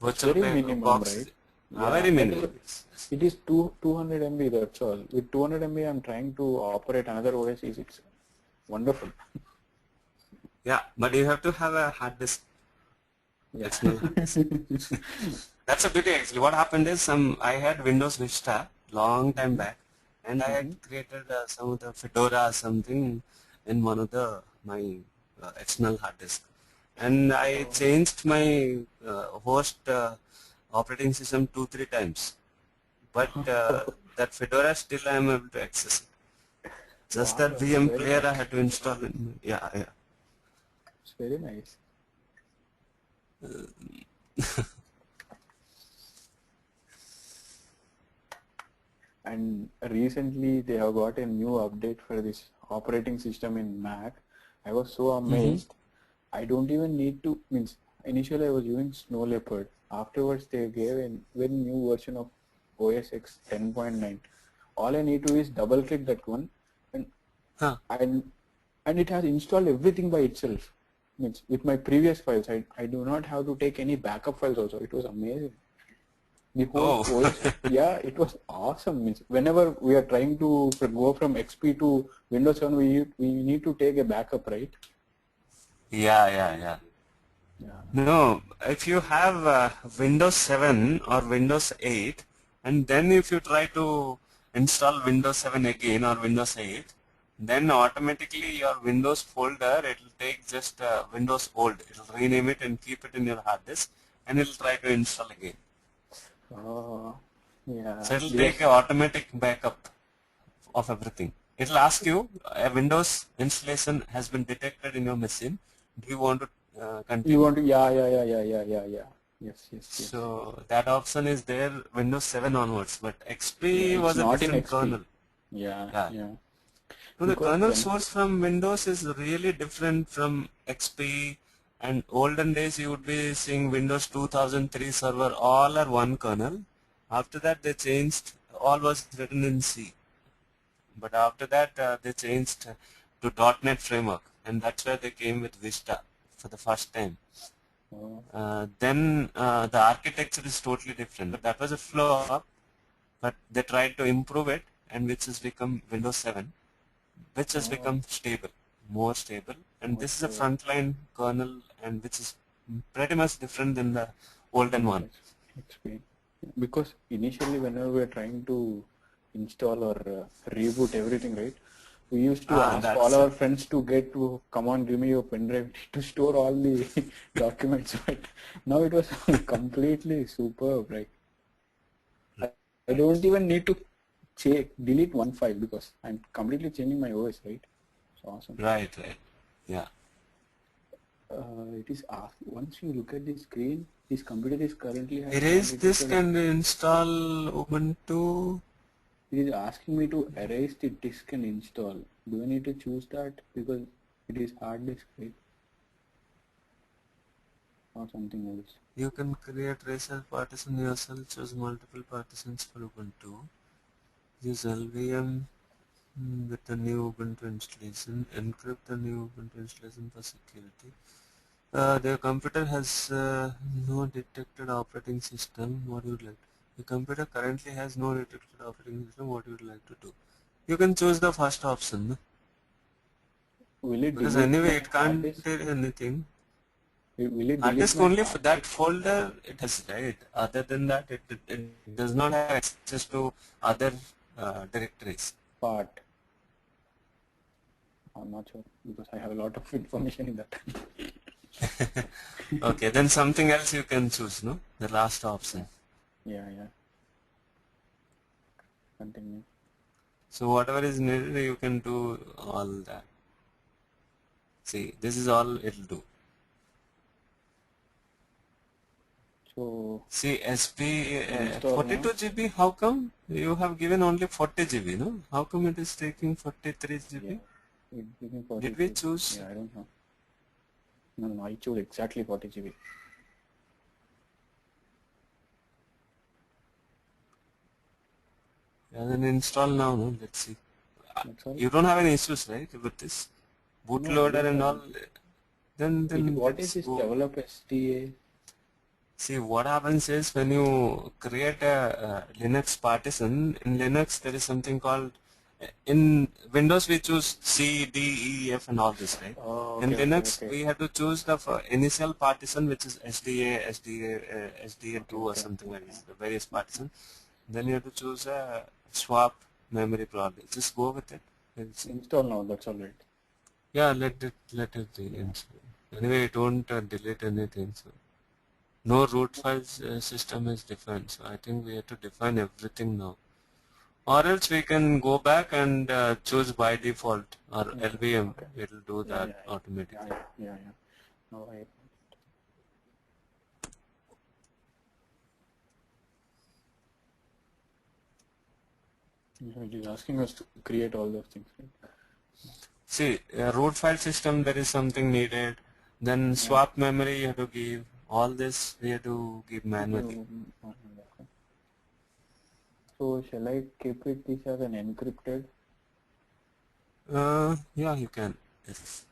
S2: virtual
S3: very minimum,
S2: box
S3: right?
S2: is
S3: Yeah,
S2: very
S3: like
S2: minimal. Yes, yes.
S3: it is 200 MB, that's all. With 200 MB, I'm trying to operate another OS. It's wonderful.
S2: Yeah, but you have to have a hard disk,
S3: Yeah.
S2: external hard disk. That's a pity actually. What happened is I had Windows Vista long time
S3: Hmm.
S2: back, and I had
S3: Hmm.
S2: created some of the Fedora something in one of my external hard disk, and I
S3: Oh.
S2: changed my host operating system 2-3 times, but that Fedora still I am able to access it. Just
S3: Wow,
S2: that
S3: that's
S2: VM
S3: very
S2: player I
S3: nice.
S2: had to install it. Yeah, yeah.
S3: It's very nice. And recently they have got a new update for this operating system in Mac. I was so
S2: Mm-hmm.
S3: amazed. I don't even need to, means initially I was using Snow Leopard. Afterwards they gave a very new version of OS X 10.9. All I need to is double click that one, and
S2: Huh.
S3: and and it has installed everything by itself. Means with my previous files, I do not have to take any backup files also. It was amazing. The whole
S2: Oh.
S3: OS, yeah, it was awesome. Means whenever we are trying to go from XP to Windows 7, we need to take a backup, right?
S2: Yeah, yeah, yeah.
S3: Yeah.
S2: No, if you have Windows 7 or Windows 8, and then if you try to install Windows 7 again or Windows 8, then automatically your Windows folder, it will take just Windows old. It will rename it and keep it in your hard disk, and it will try to install again.
S3: Oh, yeah.
S2: So it will take
S3: Because
S2: an automatic backup of everything. It'll ask you a Windows installation has been detected in your machine. Do you want to continue?
S3: You want to, yeah. Yes.
S2: So that option is there Windows 7 onwards, but XP
S3: Yeah, it's
S2: was a
S3: not in
S2: different
S3: XP.
S2: kernel.
S3: Yeah.
S2: Yeah. So the
S3: Because
S2: kernel
S3: when
S2: source from Windows is really different from XP, and olden days you would be seeing Windows 2003 server all are one kernel. After that they changed, all was written in C. But after that they changed to .NET framework, and that's where they came with Vista for the first time. Then the architecture is totally different. But that was a flaw, but they tried to improve it, and which has become Windows 7, which has become stable, more stable. And this is a frontline kernel, and which is pretty much different than the olden one.
S3: XP, because initially whenever we are trying to install or reboot everything, right? We used to ask all our friends to come on, give me your pen drive to store all the documents. But now it was completely superb. Like I don't even need to delete one file because I'm completely changing my OS, right? It's awesome.
S2: Right. Yeah.
S3: It is once you look at the screen, this computer is currently
S2: Erase disk and install Ubuntu.
S3: It is asking me to erase the disk and install. Do I need to choose that because it is hard disk, right? Or something else?
S2: You can create racial partition yourself, choose multiple partitions for Ubuntu. Use LVM with the new Ubuntu installation, encrypt the new Ubuntu installation for security. The computer has no detected operating system. What would you like? The computer currently has no detected operating system. What would you like to do? You can choose the first option. No?
S3: Will it
S2: Because
S3: delete
S2: anyway
S3: my
S2: it can't
S3: hard disk?
S2: do anything.
S3: Will it
S2: Hard
S3: delete
S2: disk
S3: my
S2: only
S3: hard
S2: for that folder it has, right? Other than that it does not have access to other directories.
S3: part? I'm not sure because I have a lot of information in that.
S2: Okay, then something else you can choose, no? The last option.
S3: Yeah. Continue.
S2: So whatever is needed, you can do all that. See, this is all it'll do.
S3: So
S2: See, SP 42
S3: install now.
S2: GB, how come you have given only 40 GB, no? How come it is taking 43 GB?
S3: Yeah.
S2: Did we choose?
S3: Yeah, I don't know. No, I chose exactly 40 GB.
S2: Yeah, then install now, no? Let's see.
S3: That's all.
S2: You don't have any issues, right, with this bootloader and all? Then
S3: What is
S2: let's
S3: this
S2: go.
S3: develop SDA?
S2: See, what happens is when you create a Linux partition, in Linux there is something called, in Windows we choose C, D, E, F and all this, right?
S3: Oh,
S2: In
S3: okay,
S2: Linux
S3: okay.
S2: we have to choose the initial partition, which is SDA2 or something like this, the various partition. Then you have to choose a swap memory probably. Just go with it.
S3: Install now, that's all right.
S2: Yeah, let it install. Anyway, don't delete anything. So. No root files system is defined, so I think we have to define everything now. Or else we can go back and choose by default or LVM.
S3: Okay.
S2: It will do that automatically.
S3: Yeah. All right. It is asking us to create all those things. Right?
S2: See, root file system, there is something needed. Then swap memory you have to give. All this we have to give manually.
S3: So shall I keep this as an encrypted?
S2: Yeah, you can. Yes.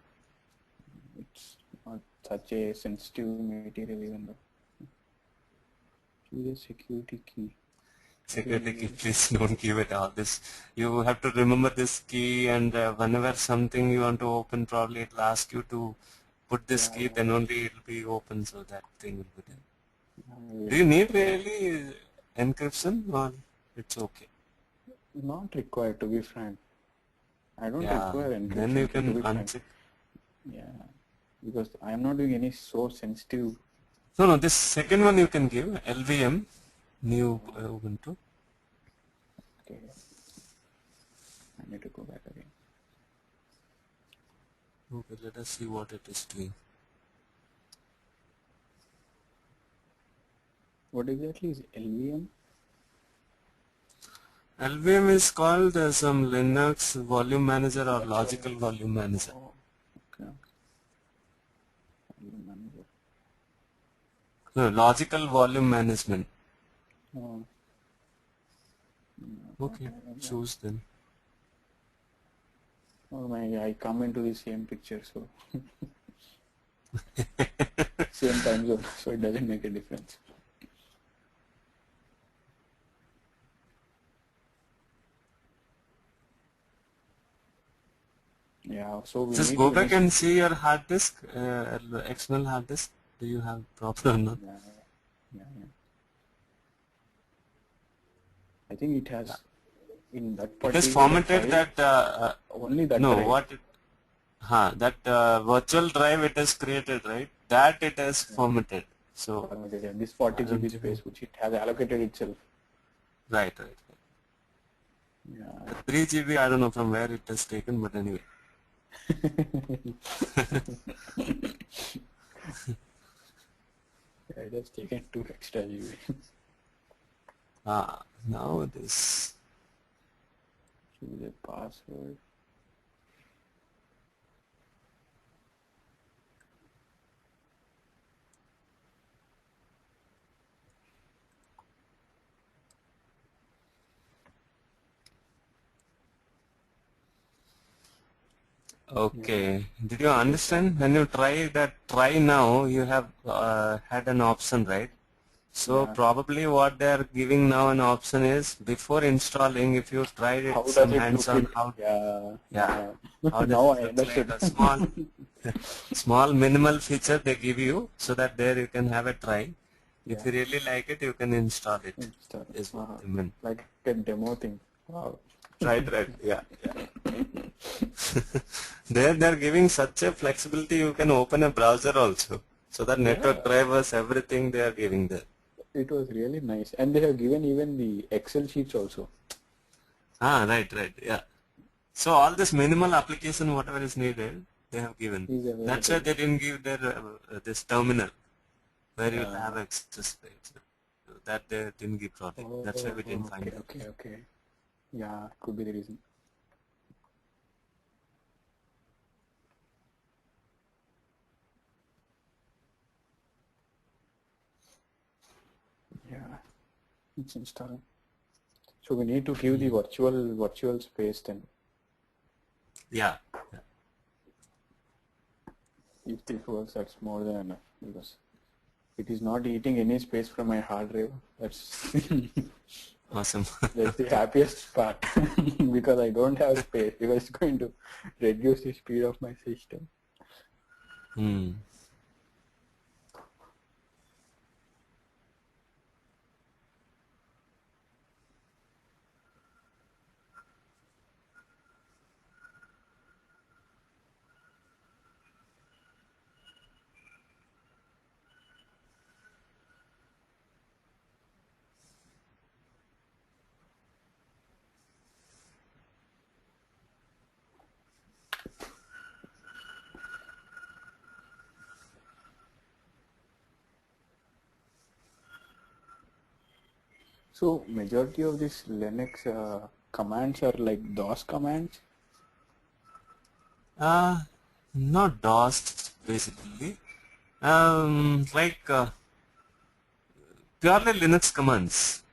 S3: It's not such a sensitive material even though. Choose a security key.
S2: Security key, please don't give it all this. You have to remember this key, and whenever something you want to open, probably it will ask you to put this key, then only it will be open, so that thing will be done. Do you need really encryption, or it's okay?
S3: Not required, to be frank. I don't require encryption.
S2: Then you can uncheck.
S3: Yeah, because I am not doing any so sensitive.
S2: No, this second one you can give LVM, new Ubuntu.
S3: Okay. Need to go back again.
S2: Okay, let us see what it is doing.
S3: What exactly is LVM?
S2: LVM is called some Linux volume manager or logical volume manager.
S3: Oh, okay. Volume manager.
S2: No, logical volume management.
S3: Oh.
S2: Okay, choose then.
S3: Oh my, I come into the same picture, so same time zone, so it doesn't make a difference. Yeah, so we
S2: Just
S3: need
S2: go
S3: to
S2: back and see your hard disk, external hard disk. Do you have proper or not?
S3: yeah. I think it has in that
S2: It
S3: particular
S2: is formatted
S3: file,
S2: that
S3: only that
S2: no
S3: drive.
S2: what it, that virtual drive it has created, right? That it has formatted. So
S3: This 40
S2: I don't
S3: GB
S2: think
S3: space which it has allocated itself.
S2: right.
S3: Yeah.
S2: 3 GB, I don't know from where it has taken, but anyway.
S3: Yeah, it has taken 2 extra GB.
S2: Now this.
S3: Choose a password.
S2: Okay. Did you understand? When you try now, you have had an option, right? So
S3: Yeah.
S2: probably what they are giving now an option is before installing, if you tried
S3: How
S2: it
S3: does
S2: some
S3: it look
S2: hands-on,
S3: in? Yeah.
S2: how does
S3: Now
S2: it
S3: I
S2: look like?
S3: understood.
S2: A small minimal feature they give you, so that there you can have a try. If
S3: Yeah.
S2: you really like it, you can install it.
S3: Install.
S2: Is what they meant.
S3: Like a demo thing. Wow.
S2: Right. Yeah. They're giving such a flexibility. You can open a browser also, so that network drivers, everything they are giving there.
S3: It was really nice. And they have given even the Excel sheets also.
S2: Right. Yeah. So all this minimal application, whatever is needed, they have given.
S3: Is
S2: That's why
S3: available.
S2: they didn't give their this terminal where you'll have access. Right? So that they didn't give product. That's why we didn't find it.
S3: Okay. Yeah, could be the reason. Yeah, it's installing. So we need to give the virtual space then.
S2: Yeah.
S3: If this works, that's more than enough because it is not eating any space from my hard drive. That's
S2: Awesome.
S3: that's the happiest part because I don't have space because it's going to reduce the speed of my system. So majority of these Linux commands are like DOS commands.
S2: Not DOS basically. Like purely Linux commands.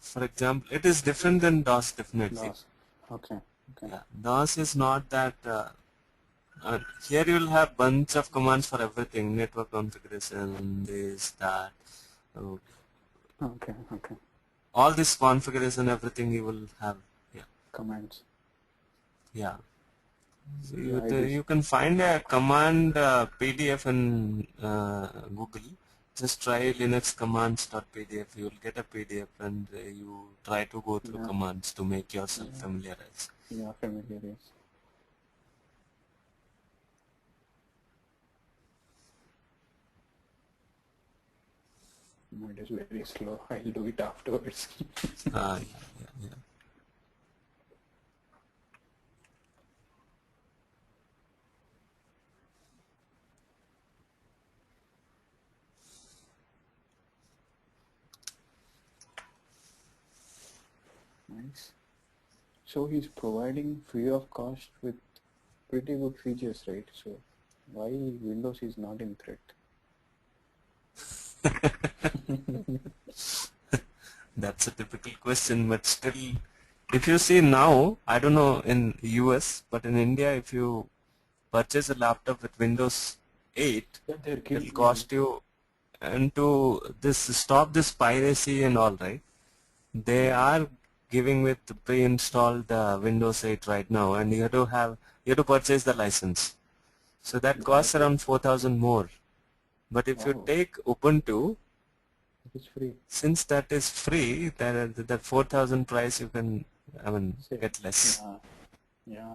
S2: For example, it is different than DOS definitely.
S3: DOS. Okay.
S2: Yeah, DOS is not that. Here you will have bunch of commands for everything: network configuration, this, that. Uh,
S3: Okay.
S2: all this configuration, everything you will have. Yeah.
S3: Commands.
S2: Yeah. So
S3: Yeah, it is.
S2: you can find a command PDF in Google. Just try Linux commands.pdf. You will get a PDF and you try to go through commands to make yourself familiarize.
S3: Yeah, familiar, yes. No, it is very slow. I'll do it afterwards.
S2: Yeah.
S3: nice. So he's providing free of cost with pretty good features, right? So why Windows is not in threat?
S2: That's a typical question, but still, if you see now, I don't know in US, but in India, if you purchase a laptop with Windows 8,
S3: Yeah, they're
S2: it'll
S3: giving.
S2: cost you, and to this stop this piracy and all, right? They are giving with pre-installed Windows 8 right now, and you have to purchase the license. So that costs around 4,000 more. But if you
S3: Wow,
S2: take Ubuntu,
S3: it is free.
S2: since that is free, that 4,000 price you can, I mean,
S3: Say,
S2: get less.
S3: yeah, yeah.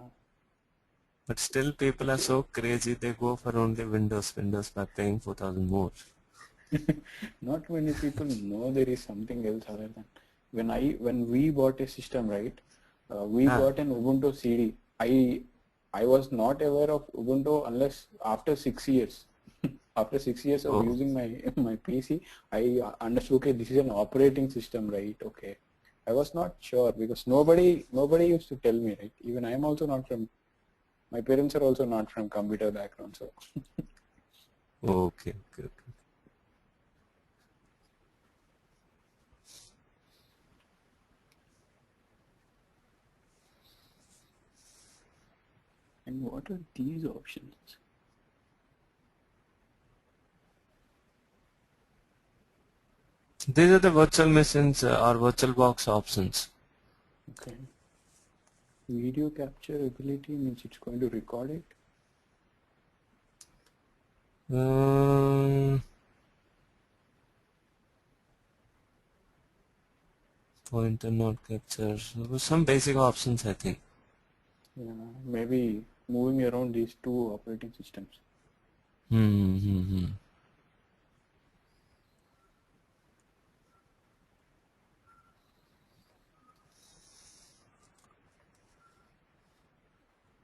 S2: But still people are so crazy, they go for only Windows by paying 4,000 more.
S3: Not many people know there is something else other than when we bought a system, right? We
S2: Ah,
S3: bought an Ubuntu CD. I was not aware of Ubuntu unless after 6 years. After 6 years of
S2: oh,
S3: using my PC, I understood, okay, this is an operating system, right? Okay. I was not sure because nobody used to tell me, right? Even I am also not from, my parents are also not from computer background, so
S2: okay, okay, okay.
S3: and what are these options?
S2: These are the virtual machines or VirtualBox options.
S3: Okay. Video capture ability means it's going to record it.
S2: Um, Pointer not capture. Some basic options, I think.
S3: Yeah, maybe moving around these two operating systems.
S2: Hmm, hmm, hmm.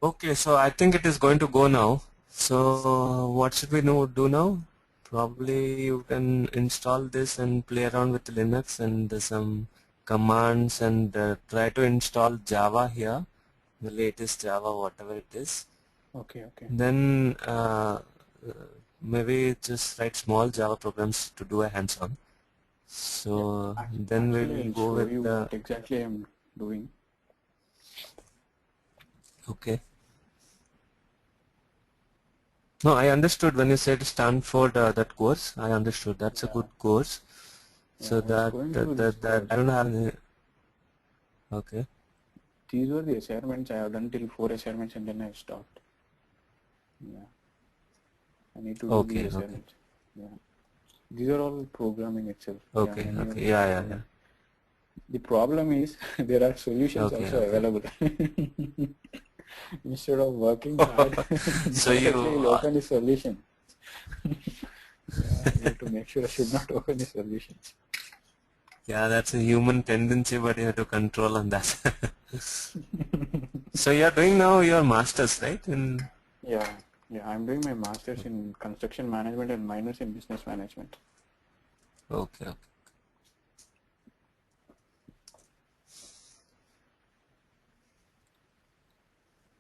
S2: Okay, so I think it is going to go now. So what should we do now? Probably you can install this and play around with Linux and some commands and try to install Java here, the latest Java, whatever it is.
S3: Okay, okay.
S2: Then maybe just write small Java programs to do a hands-on.
S3: Yeah.
S2: So then
S3: Actually,
S2: we'll
S3: I'll
S2: go
S3: show
S2: with
S3: you
S2: the,
S3: what exactly I'm doing.
S2: okay. No, I understood when you said Stanford that course. I understood that's a
S3: Yeah,
S2: good course.
S3: yeah.
S2: So
S3: I was going through this
S2: that
S3: course.
S2: I don't have any. Okay.
S3: These were the assignments I have done till 4 assignments and then I stopped. Yeah, I need to do these
S2: Okay. Okay.
S3: assignments. Yeah, these are all programming itself. Yeah,
S2: Okay.
S3: manual
S2: Okay. Yeah. Yeah. Yeah.
S3: programming. The problem is there are solutions
S2: Okay.
S3: also
S2: Okay.
S3: available. Instead of working hard,
S2: So
S3: directly
S2: you.
S3: you'll open the solution. Yeah, you have to make sure I should not open the solutions.
S2: Yeah, that's a human tendency, but you have to control on that. So you're doing now your masters, right? In
S3: Yeah, yeah. I'm doing my master's in construction management and minors in business management.
S2: okay. Okay.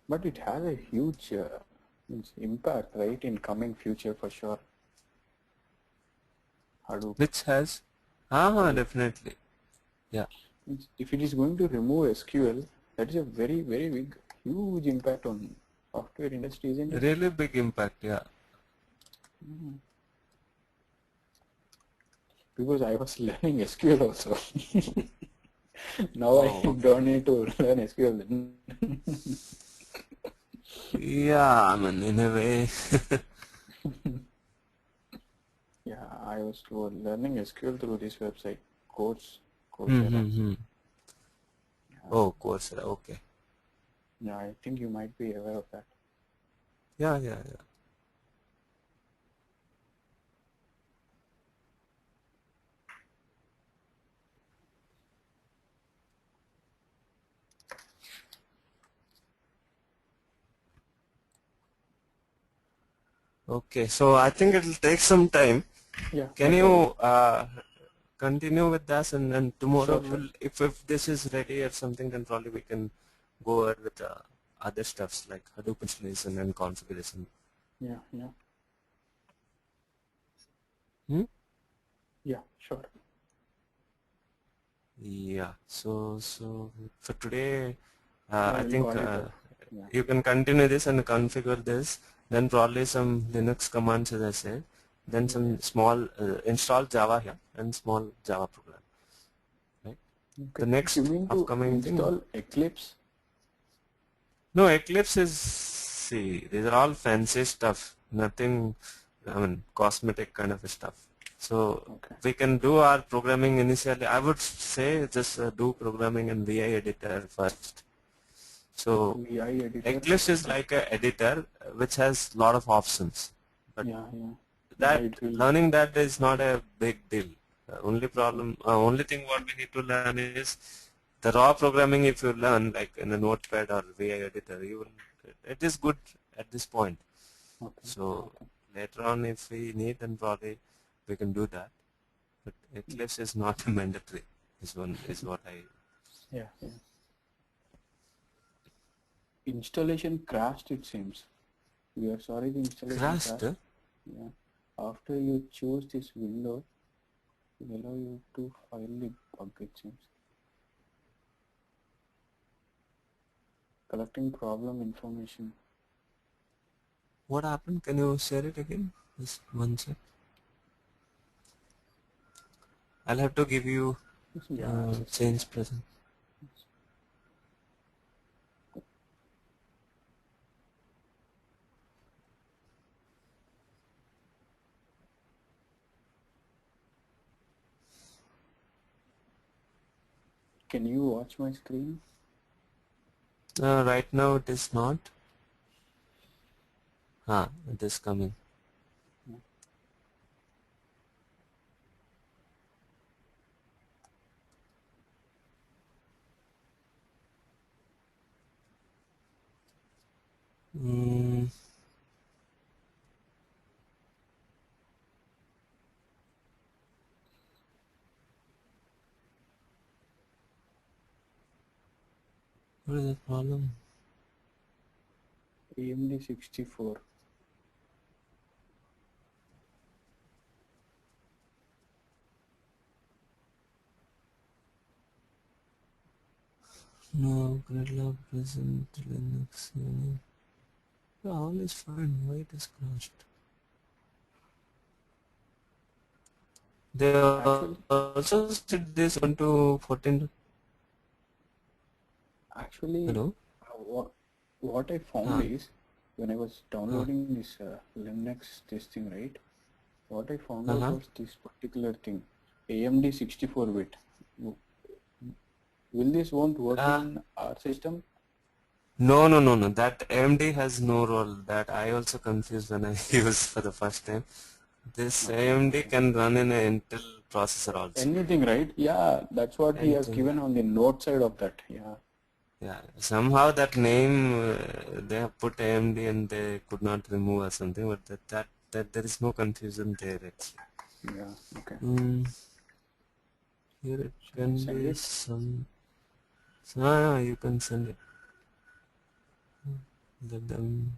S3: But it has a huge impact, right, in coming future for sure. Hadoop.
S2: Which has?
S3: Hadoop.
S2: Definitely. Yeah.
S3: If it is going to remove SQL, that is a very, very big, huge impact on software industry, isn't it?
S2: Really big impact. Yeah.
S3: Because I was learning SQL also. Now I
S2: Oh.
S3: don't need to learn SQL then.
S2: Yeah. I mean, in a way.
S3: Yeah, I was learning SQL through this website, Coursera.
S2: Mm-hmm. Oh, Coursera. Okay.
S3: Yeah, I think you might be aware of that.
S2: Yeah. Yeah. Yeah. Okay. So I think it will take some time.
S3: Yeah,
S2: Can
S3: no
S2: you
S3: problem.
S2: continue with this, and then tomorrow
S3: Sure, sure.
S2: we'll, if this is ready or something, then probably we can go ahead with other stuffs like Hadoop installation and configuration.
S3: Yeah, yeah,
S2: Hmm?
S3: yeah, sure.
S2: Yeah. So for today,
S3: Yeah,
S2: I
S3: we'll
S2: think
S3: call it off. Yeah,
S2: you can continue this and configure this. Then probably some Linux commands, as I said. Then
S3: yeah,
S2: some small install Java here and small Java program. Right.
S3: yeah.
S2: The
S3: Okay. You
S2: next
S3: mean to
S2: upcoming thing.
S3: install Eclipse?
S2: No, Eclipse is, see, these are all fancy stuff. Nothing, I mean, cosmetic kind of stuff. So
S3: Okay.
S2: we can do our programming initially. I would say just do programming in VI editor first. So
S3: VI editor.
S2: Eclipse is like a editor which has lot of options. But
S3: Yeah, yeah. Yeah,
S2: that
S3: it will.
S2: learning that is not a big deal. The only problem, only thing what we need to learn is the raw programming. If you learn like in a Notepad or VI editor, you will. It is good at this point.
S3: Okay.
S2: So
S3: Okay.
S2: later on, if we need, then probably we can do that. But Eclipse is not mandatory. Is what I.
S3: Yeah, yeah. Installation crashed, it seems. We are sorry, the installation
S2: Crashed.
S3: crashed. Yeah. After you choose this window, it will allow you to file the bug, it seems. Collecting problem information.
S2: What happened? Can you share it again? Just one sec. I'll have to give you
S3: Yeah.
S2: change present.
S3: Can you watch my screen?
S2: Right now it is not. It is coming. Mm. What is the problem?
S3: AMD 64.
S2: No, gridlock present Linux. All is fine. Why it is crashed? They
S3: Actually,
S2: also said this on to 14.
S3: actually,
S2: Hello?
S3: what I found
S2: Ah,
S3: is when I was downloading this Linux this thing, right? What I found out was this particular thing, AMD 64-bit. Will this won't work in our system?
S2: No. That AMD has no role. That I also confused when I used for the first time. This AMD can run in an Intel processor also.
S3: Anything, right? Yeah, that's what he has
S2: Anything.
S3: given on the note side of that. Yeah.
S2: Yeah. Somehow that name they have put AMD and they could not remove or something. But that there is no confusion there actually.
S3: Yeah. Okay.
S2: Here it
S3: Should I
S2: can
S3: send
S2: be
S3: it?
S2: some. Yeah, you can send it. Let them.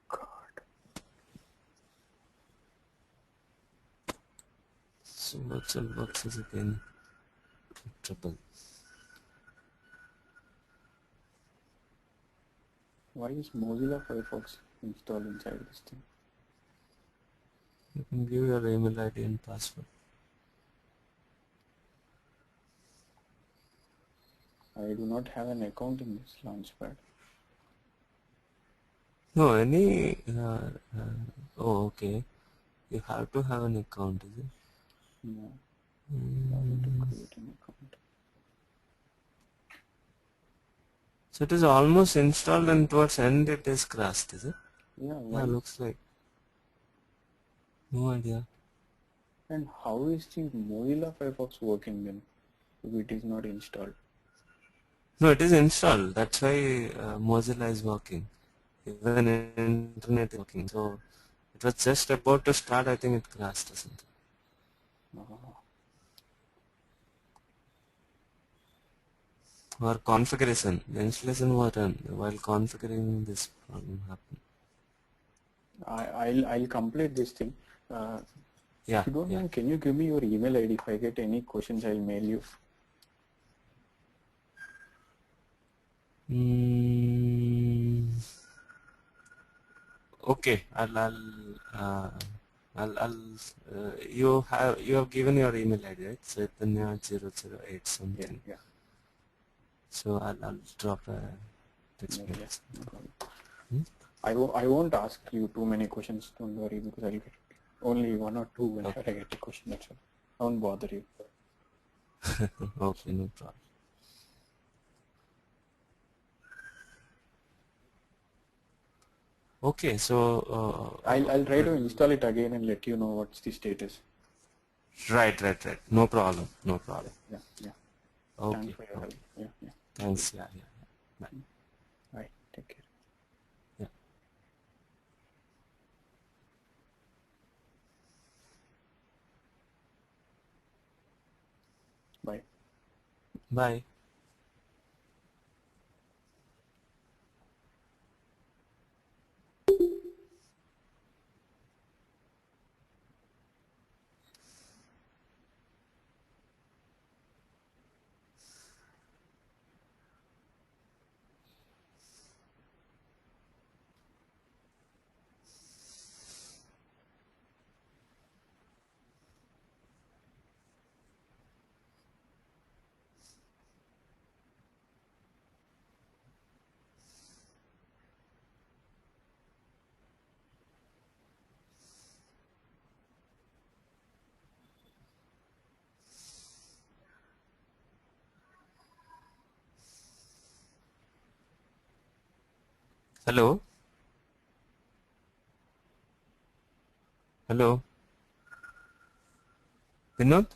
S3: God.
S2: So virtual box is again trouble.
S3: Why is Mozilla Firefox installed inside this thing?
S2: You can give your email ID and password.
S3: I do not have an account in this Launchpad.
S2: No, any. Oh, okay. You have to have an account, is it?
S3: No. I need to create an account.
S2: So it is almost installed and towards end it is crashed, is it?
S3: Yeah.
S2: Yeah,
S3: Why?
S2: looks like. No idea.
S3: And how is the Mozilla Firefox working then if it is not installed?
S2: No, it is installed. That's why Mozilla is working. Even internet is working. So It was just about to start. I think it crashed or something. Or configuration. The installation was run while configuring. This problem happened.
S3: I'll complete this thing.
S2: Yeah.
S3: If you don't
S2: Yeah.
S3: mind, can you give me your email ID? If I get any questions, I'll mail you.
S2: Okay. You have given your email ID, right? Chaitanya008 something.
S3: Yeah.
S2: So I'll drop a text
S3: Yeah,
S2: message.
S3: no problem. I won't ask you too many questions. Don't worry, because I'll get only one or two whenever I get a question. That's all. I won't bother you.
S2: Okay, no problem. Okay, so
S3: I'll try to install it again and let you know what's the status.
S2: right. No problem.
S3: Yeah.
S2: Okay.
S3: Thanks for your help. Yeah.
S2: Thanks. Yeah. Bye.
S3: Bye. Take care.
S2: Yeah.
S3: Bye.
S2: Bye. Hello. Vinod.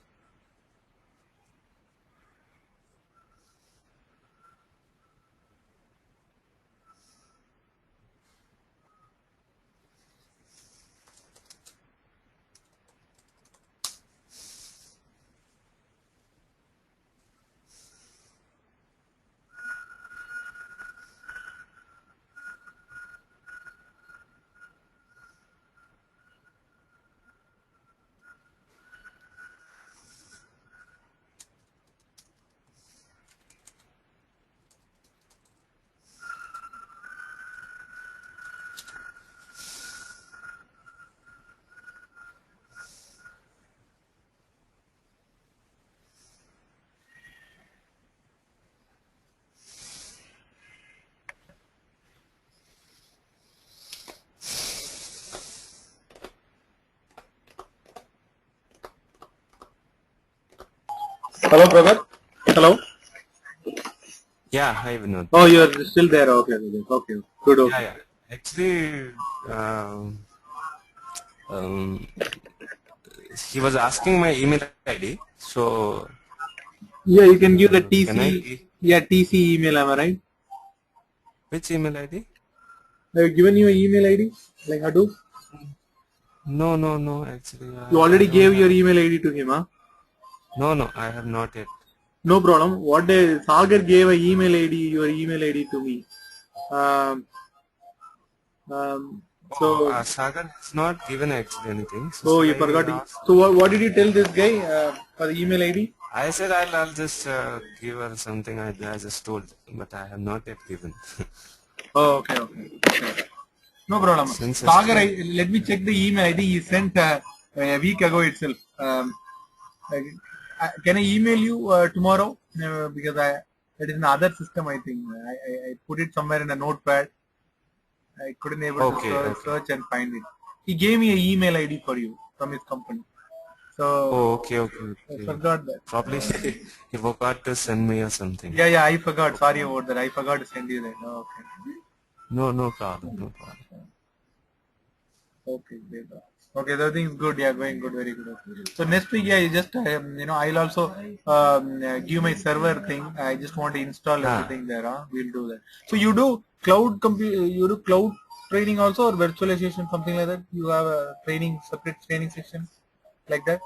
S1: Hello, Prabhat. Hello.
S2: Yeah. Hi, Vinod.
S1: Oh, you're still there. Okay. Good. Okay.
S2: Yeah. Actually, um, he was asking my email ID. So
S1: Yeah, you can give the
S2: can I?
S1: TC. Yeah, TC email. Am I right?
S2: Which email ID?
S1: Have you given you an email ID like Hadoop?
S2: No. Actually,
S1: You
S2: I
S1: already
S2: don't
S1: gave
S2: have.
S1: your email ID to him, huh?
S2: No, I have not yet.
S1: No problem. What day Sagar gave a email ID, your email ID to me. Um, so,
S2: Sagar has not given actually anything. So
S1: oh,
S2: should
S1: you
S2: I
S1: forgot.
S2: ask?
S1: So, what did you tell this guy for the email ID?
S2: I said I'll just give her something. I just told, but I have not yet given.
S1: Oh, okay. No problem.
S2: Since
S1: Sagar,
S2: yesterday.
S1: let me check the email ID he sent a week ago itself. Can I email you tomorrow? Because it is in another system, I think. I put it somewhere in a notepad. I couldn't able to
S2: Okay.
S1: search and find it. He gave me an email ID for you from his company. So
S2: Oh, okay.
S1: I forgot that.
S2: Probably he forgot to send me or something.
S1: Yeah, I forgot. Sorry about that. I forgot to send you that. Oh, okay.
S2: No problem.
S1: Okay, great. Okay, the thing is good. Yeah, going good, very good. So next week, yeah, you just I'll also give my server thing. I just want to install
S2: Ah,
S1: everything there. We'll do that. So you do cloud training also, or virtualization, something like that? You have a separate training section like that?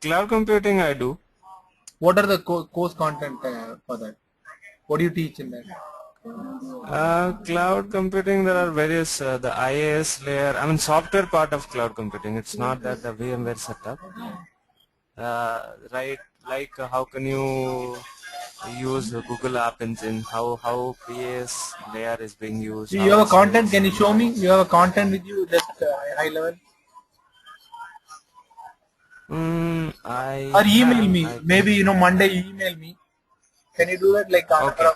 S2: Cloud computing I do.
S1: What are the course content for that? What do you teach in that?
S2: Cloud computing, there are various, the IaaS layer, I mean software part of cloud computing. It's not that the VMware setup. Right, like how can you use the Google App Engine, how PAS layer is being used,
S1: You
S2: how
S1: have a content,
S2: SAS.
S1: can you show me? You have a content with you, just high level?
S2: I
S1: Or email
S2: have,
S1: me.
S2: I can,
S1: Maybe, Monday you email me. Can you do that? Like,
S2: okay.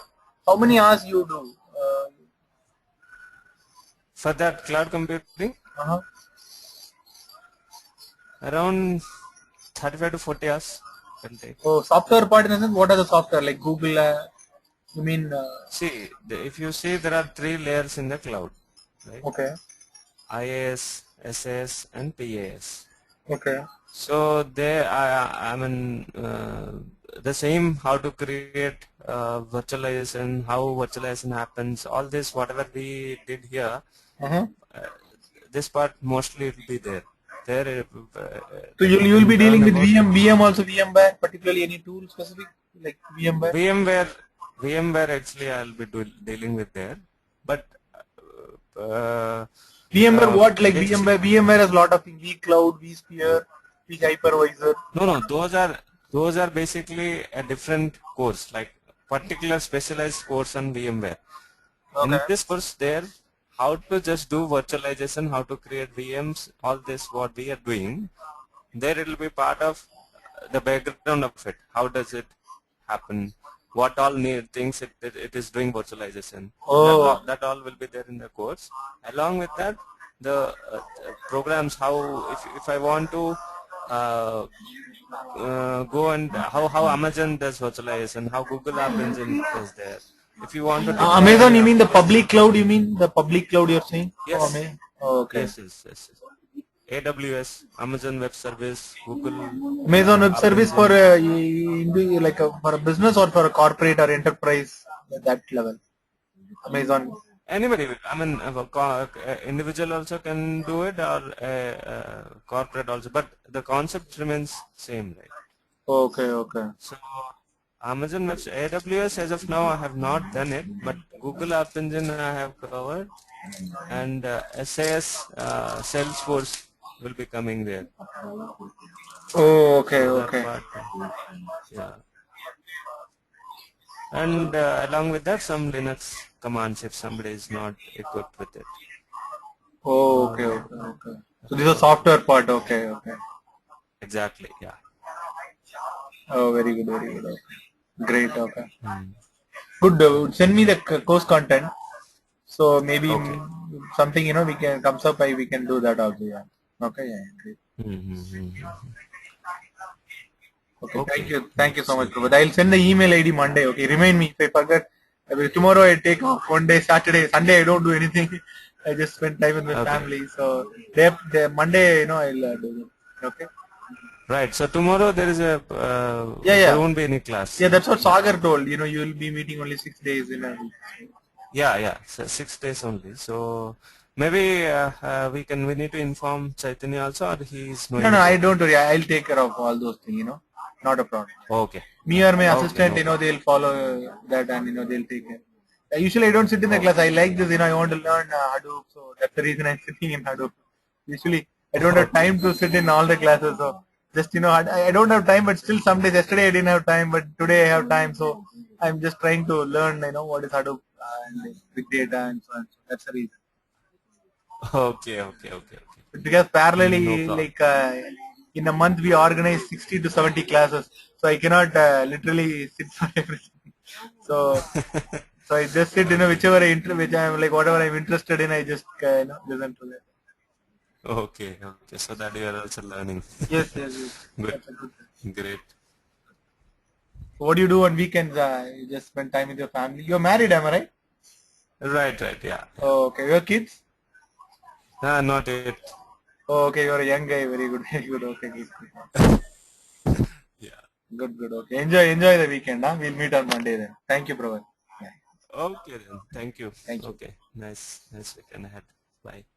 S1: how many hours you do?
S2: For that cloud computing,
S1: Uh-huh.
S2: around 35 to 40 hours will take.
S1: Oh, software part in the sense, what are the software? Like Google, you mean,
S2: See, if you see, there are three layers in the cloud, right?
S1: okay,
S2: IaaS, SAS, and PAS.
S1: okay.
S2: So they, I mean, the same how to create virtualization, how virtualization happens, all this whatever we did here,
S1: Uh-huh.
S2: this part mostly will be there. There,
S1: So
S2: the,
S1: you'll be
S2: learn
S1: dealing with
S2: about
S1: VM also, VMware, particularly any tool specific, like VMware?
S2: VMware. VMware actually I'll be dealing with there, but
S1: VMware what? Like
S2: basically,
S1: VMware has a lot of things, vCloud, vSphere, vHypervisor.
S2: no, those are basically a different course, like particular specialized course on VMware.
S1: Okay.
S2: In this course there, how to just do virtualization, how to create VMs, all this what we are doing, there it will be part of the background of it. How does it happen? What all things it is doing virtualization.
S1: Oh.
S2: That all will be there in the course. Along with that, the programs, how if I want to go and how Amazon does virtualization, how Google App Engine is there. If you want to deploy
S1: Amazon,
S2: any
S1: you mean the
S2: application,
S1: public cloud? You mean the public cloud you're saying?
S2: yes,
S1: Oh, Amazon. Oh, okay.
S2: yes. AWS, Amazon Web Service, Google
S1: Amazon Web
S2: App
S1: Service for
S2: Engine,
S1: like for a business or for a corporate or enterprise at that level. Amazon.
S2: anybody. I mean, individual also can do it, or corporate also, but the concept remains same, right?
S1: Okay, okay.
S2: So Amazon Web, AWS as of now I have not done it, but Google App Engine I have covered, and SAS, Salesforce will be coming there.
S1: Oh, okay,
S2: So that
S1: okay.
S2: part, yeah. And along with that, some Linux commands if somebody is not equipped with it.
S1: Oh, okay, okay. So this is a software part. Okay, okay.
S2: Exactly, yeah.
S1: Oh, very good, very good. Okay. Great. Okay.
S2: Hmm.
S1: Good. Send me the course content. So maybe
S2: Okay.
S1: something we can comes up. We can do that also. Yeah. Okay. Yeah. Great.
S2: Mm-hmm.
S1: Okay.
S2: Okay.
S1: Thank you so much,
S2: Sweet.
S1: Prabhat. I'll send the email ID Monday. Okay. Remind me if I forget. Tomorrow I take off one day. Saturday, Sunday I don't do anything. I just spend time with my
S2: Okay.
S1: family. So Monday, I'll do it. Okay.
S2: Right. So tomorrow there is a
S1: Yeah.
S2: there won't be any class.
S1: Yeah, that's what Sagar told. You will be meeting only 6 days in a week.
S2: Yeah. So 6 days only. So maybe we need to inform Chaitanya also, or he is knowing
S1: No, I
S2: about
S1: don't
S2: it.
S1: worry. I'll take care of all those things. Not a problem.
S2: Okay.
S1: Me or my
S2: Okay.
S1: assistant,
S2: No problem.
S1: they'll follow that and they'll take care. Usually I don't sit in the class.
S2: Okay.
S1: I like this. I want to learn Hadoop, so that's the reason I'm sitting in Hadoop. Usually I don't have
S2: Okay.
S1: time to sit in all the classes. So just I don't have time, but still some days. Yesterday I didn't have time, but today I have time. So I'm just trying to learn. What is Hadoop and big data and so on. So that's the reason.
S2: Okay.
S1: Because
S2: No
S1: parallelly,
S2: problem.
S1: like in a month we organize 60 to 70 classes, so I cannot literally sit for everything. So I just sit, whichever which I'm like whatever I'm interested in, I just listen to that.
S2: Okay. So that you are also learning.
S1: Yes.
S2: Good.
S1: That's a good thing.
S2: Great.
S1: So what do you do on weekends? You just spend time with your family. You're married, am I right?
S2: Right. Yeah.
S1: Oh, okay. Your kids?
S2: Not yet.
S1: Oh, okay. You're a young guy. Very good. Very good. Okay. Good.
S2: Yeah.
S1: Good. Okay. Enjoy the weekend. Huh? We'll meet on Monday then. Thank you, Prabhat. Yeah.
S2: Okay then. Thank you.
S1: Thank you.
S2: Okay. Nice weekend ahead. Bye.